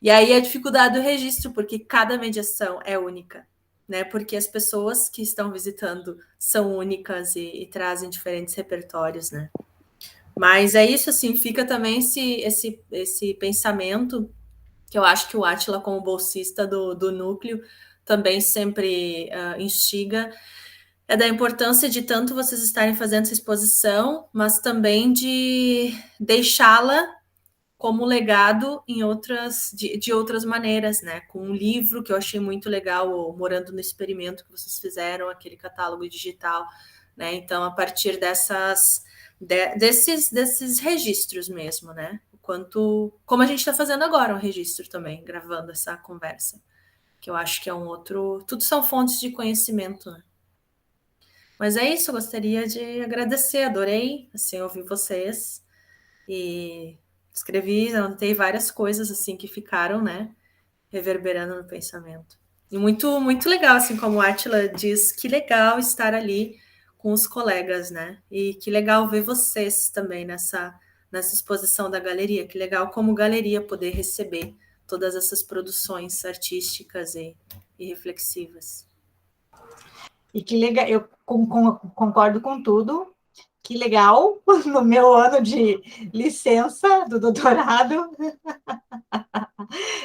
E aí a dificuldade do registro, porque cada mediação é única, né? Porque as pessoas que estão visitando são únicas e trazem diferentes repertórios, né? Mas é isso, assim, fica também esse pensamento que eu acho que o Átila, como bolsista do núcleo, também sempre instiga, é da importância de tanto vocês estarem fazendo essa exposição, mas também de deixá-la como legado de outras maneiras, né? Com um livro que eu achei muito legal, o Morando no Experimento, que vocês fizeram, aquele catálogo digital, né? Então, a partir desses registros mesmo, né? Como a gente está fazendo agora, um registro também, gravando essa conversa, que eu acho que é um outro. Tudo são fontes de conhecimento, né? Mas é isso, eu gostaria de agradecer, adorei assim, ouvir vocês e escrevi, anotei várias coisas assim que ficaram, né, reverberando no pensamento. E muito, muito legal, assim, como o Átila diz, que legal estar ali com os colegas, né? E que legal ver vocês também nessa exposição da galeria. Que legal como galeria poder receber todas essas produções artísticas e reflexivas. E que legal, eu concordo com tudo. Que legal, no meu ano de licença do doutorado,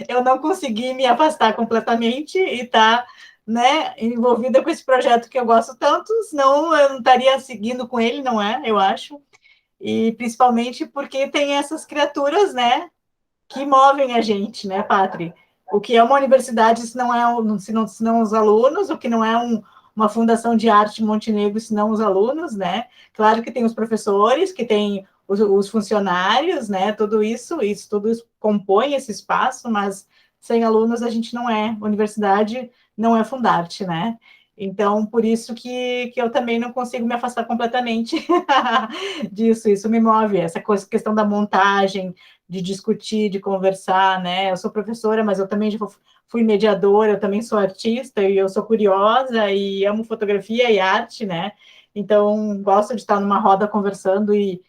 eu não consegui me afastar completamente e estar, né, envolvida com esse projeto que eu gosto tanto, senão eu não estaria seguindo com ele, não é? Eu acho. E principalmente porque tem essas criaturas, né, que movem a gente, né, Patri? O que é uma universidade se não os alunos, o que não é uma fundação de arte Montenegro, se não os alunos, né? Claro que tem os professores, que tem os funcionários, né? Tudo isso compõe esse espaço, mas sem alunos a gente não é universidade, não é Fundarte, né? Então, por isso que eu também não consigo me afastar completamente disso. Isso me move, essa questão da montagem, de discutir, de conversar, né? Eu sou professora, mas eu também fui mediadora, eu também sou artista, e eu sou curiosa, e amo fotografia e arte, né? Então, gosto de estar numa roda conversando e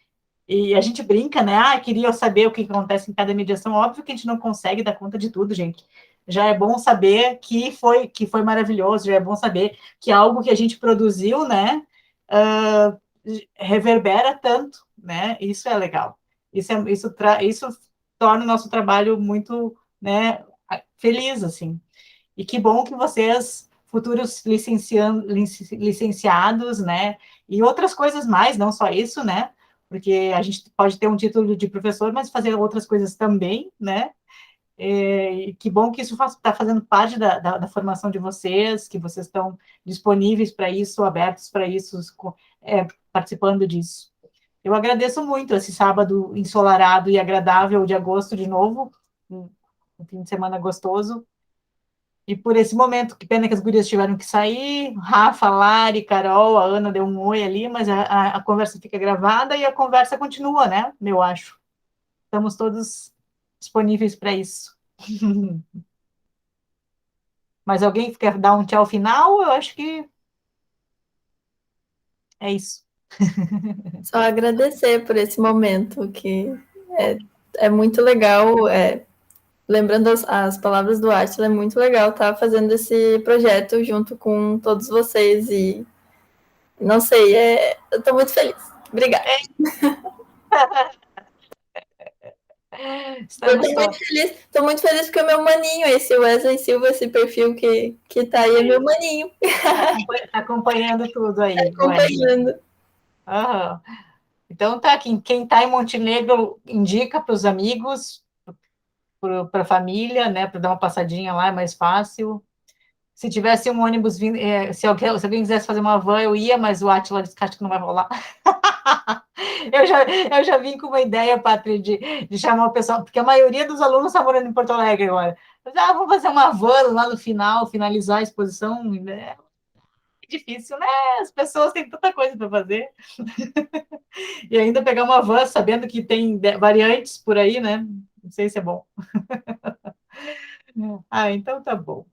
a gente brinca, né? Ah, queria saber o que acontece em cada mediação. Óbvio que a gente não consegue dar conta de tudo, gente. Já é bom saber que foi maravilhoso, já é bom saber que algo que a gente produziu, né, reverbera tanto, né? Isso é legal. Isso torna o nosso trabalho muito, né, feliz, assim. E que bom que vocês, futuros licenciados, né, e outras coisas mais, não só isso, né, porque a gente pode ter um título de professor, mas fazer outras coisas também, né, e que bom que isso está fazendo parte da formação de vocês, que vocês estão disponíveis para isso, abertos para isso, participando disso. Eu agradeço muito esse sábado ensolarado e agradável de agosto de novo, um fim de semana gostoso, e por esse momento, que pena que as gurias tiveram que sair, Rafa, Lari, Carol, a Ana deu um oi ali, mas a conversa fica gravada e a conversa continua, né, eu acho. Estamos todos disponíveis para isso. Mas alguém quer dar um tchau final? Eu acho que é isso. Só agradecer por esse momento, que é muito legal. Lembrando as palavras do Átila, é muito legal estar fazendo esse projeto junto com todos vocês. E não sei, eu estou muito feliz. Obrigada. Estamos Estou muito feliz porque o meu maninho, esse Wesley Silva, esse perfil que tá aí, é meu maninho. Tá acompanhando tudo aí. Acompanhando. Aham. Então tá, quem está em Montenegro, indica para os amigos, para a família, né, para dar uma passadinha lá, é mais fácil. Se tivesse um ônibus vindo, se alguém quisesse fazer uma van, eu ia, mas o Átila disse que acho que não vai rolar. Eu já vim com uma ideia, Patrícia, de chamar o pessoal, porque a maioria dos alunos está morando em Porto Alegre agora. Vamos fazer uma van lá no final, finalizar a exposição. É difícil, né? As pessoas têm tanta coisa para fazer. E ainda pegar uma van sabendo que tem variantes por aí, né? Não sei se é bom. Então tá bom.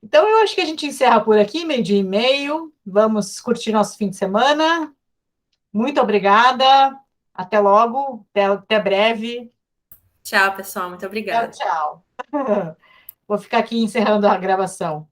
Então eu acho que a gente encerra por aqui, 12:30. Vamos curtir nosso fim de semana. Muito obrigada. Até logo. Até breve. Tchau, pessoal. Muito obrigada. Tchau. Vou ficar aqui encerrando a gravação.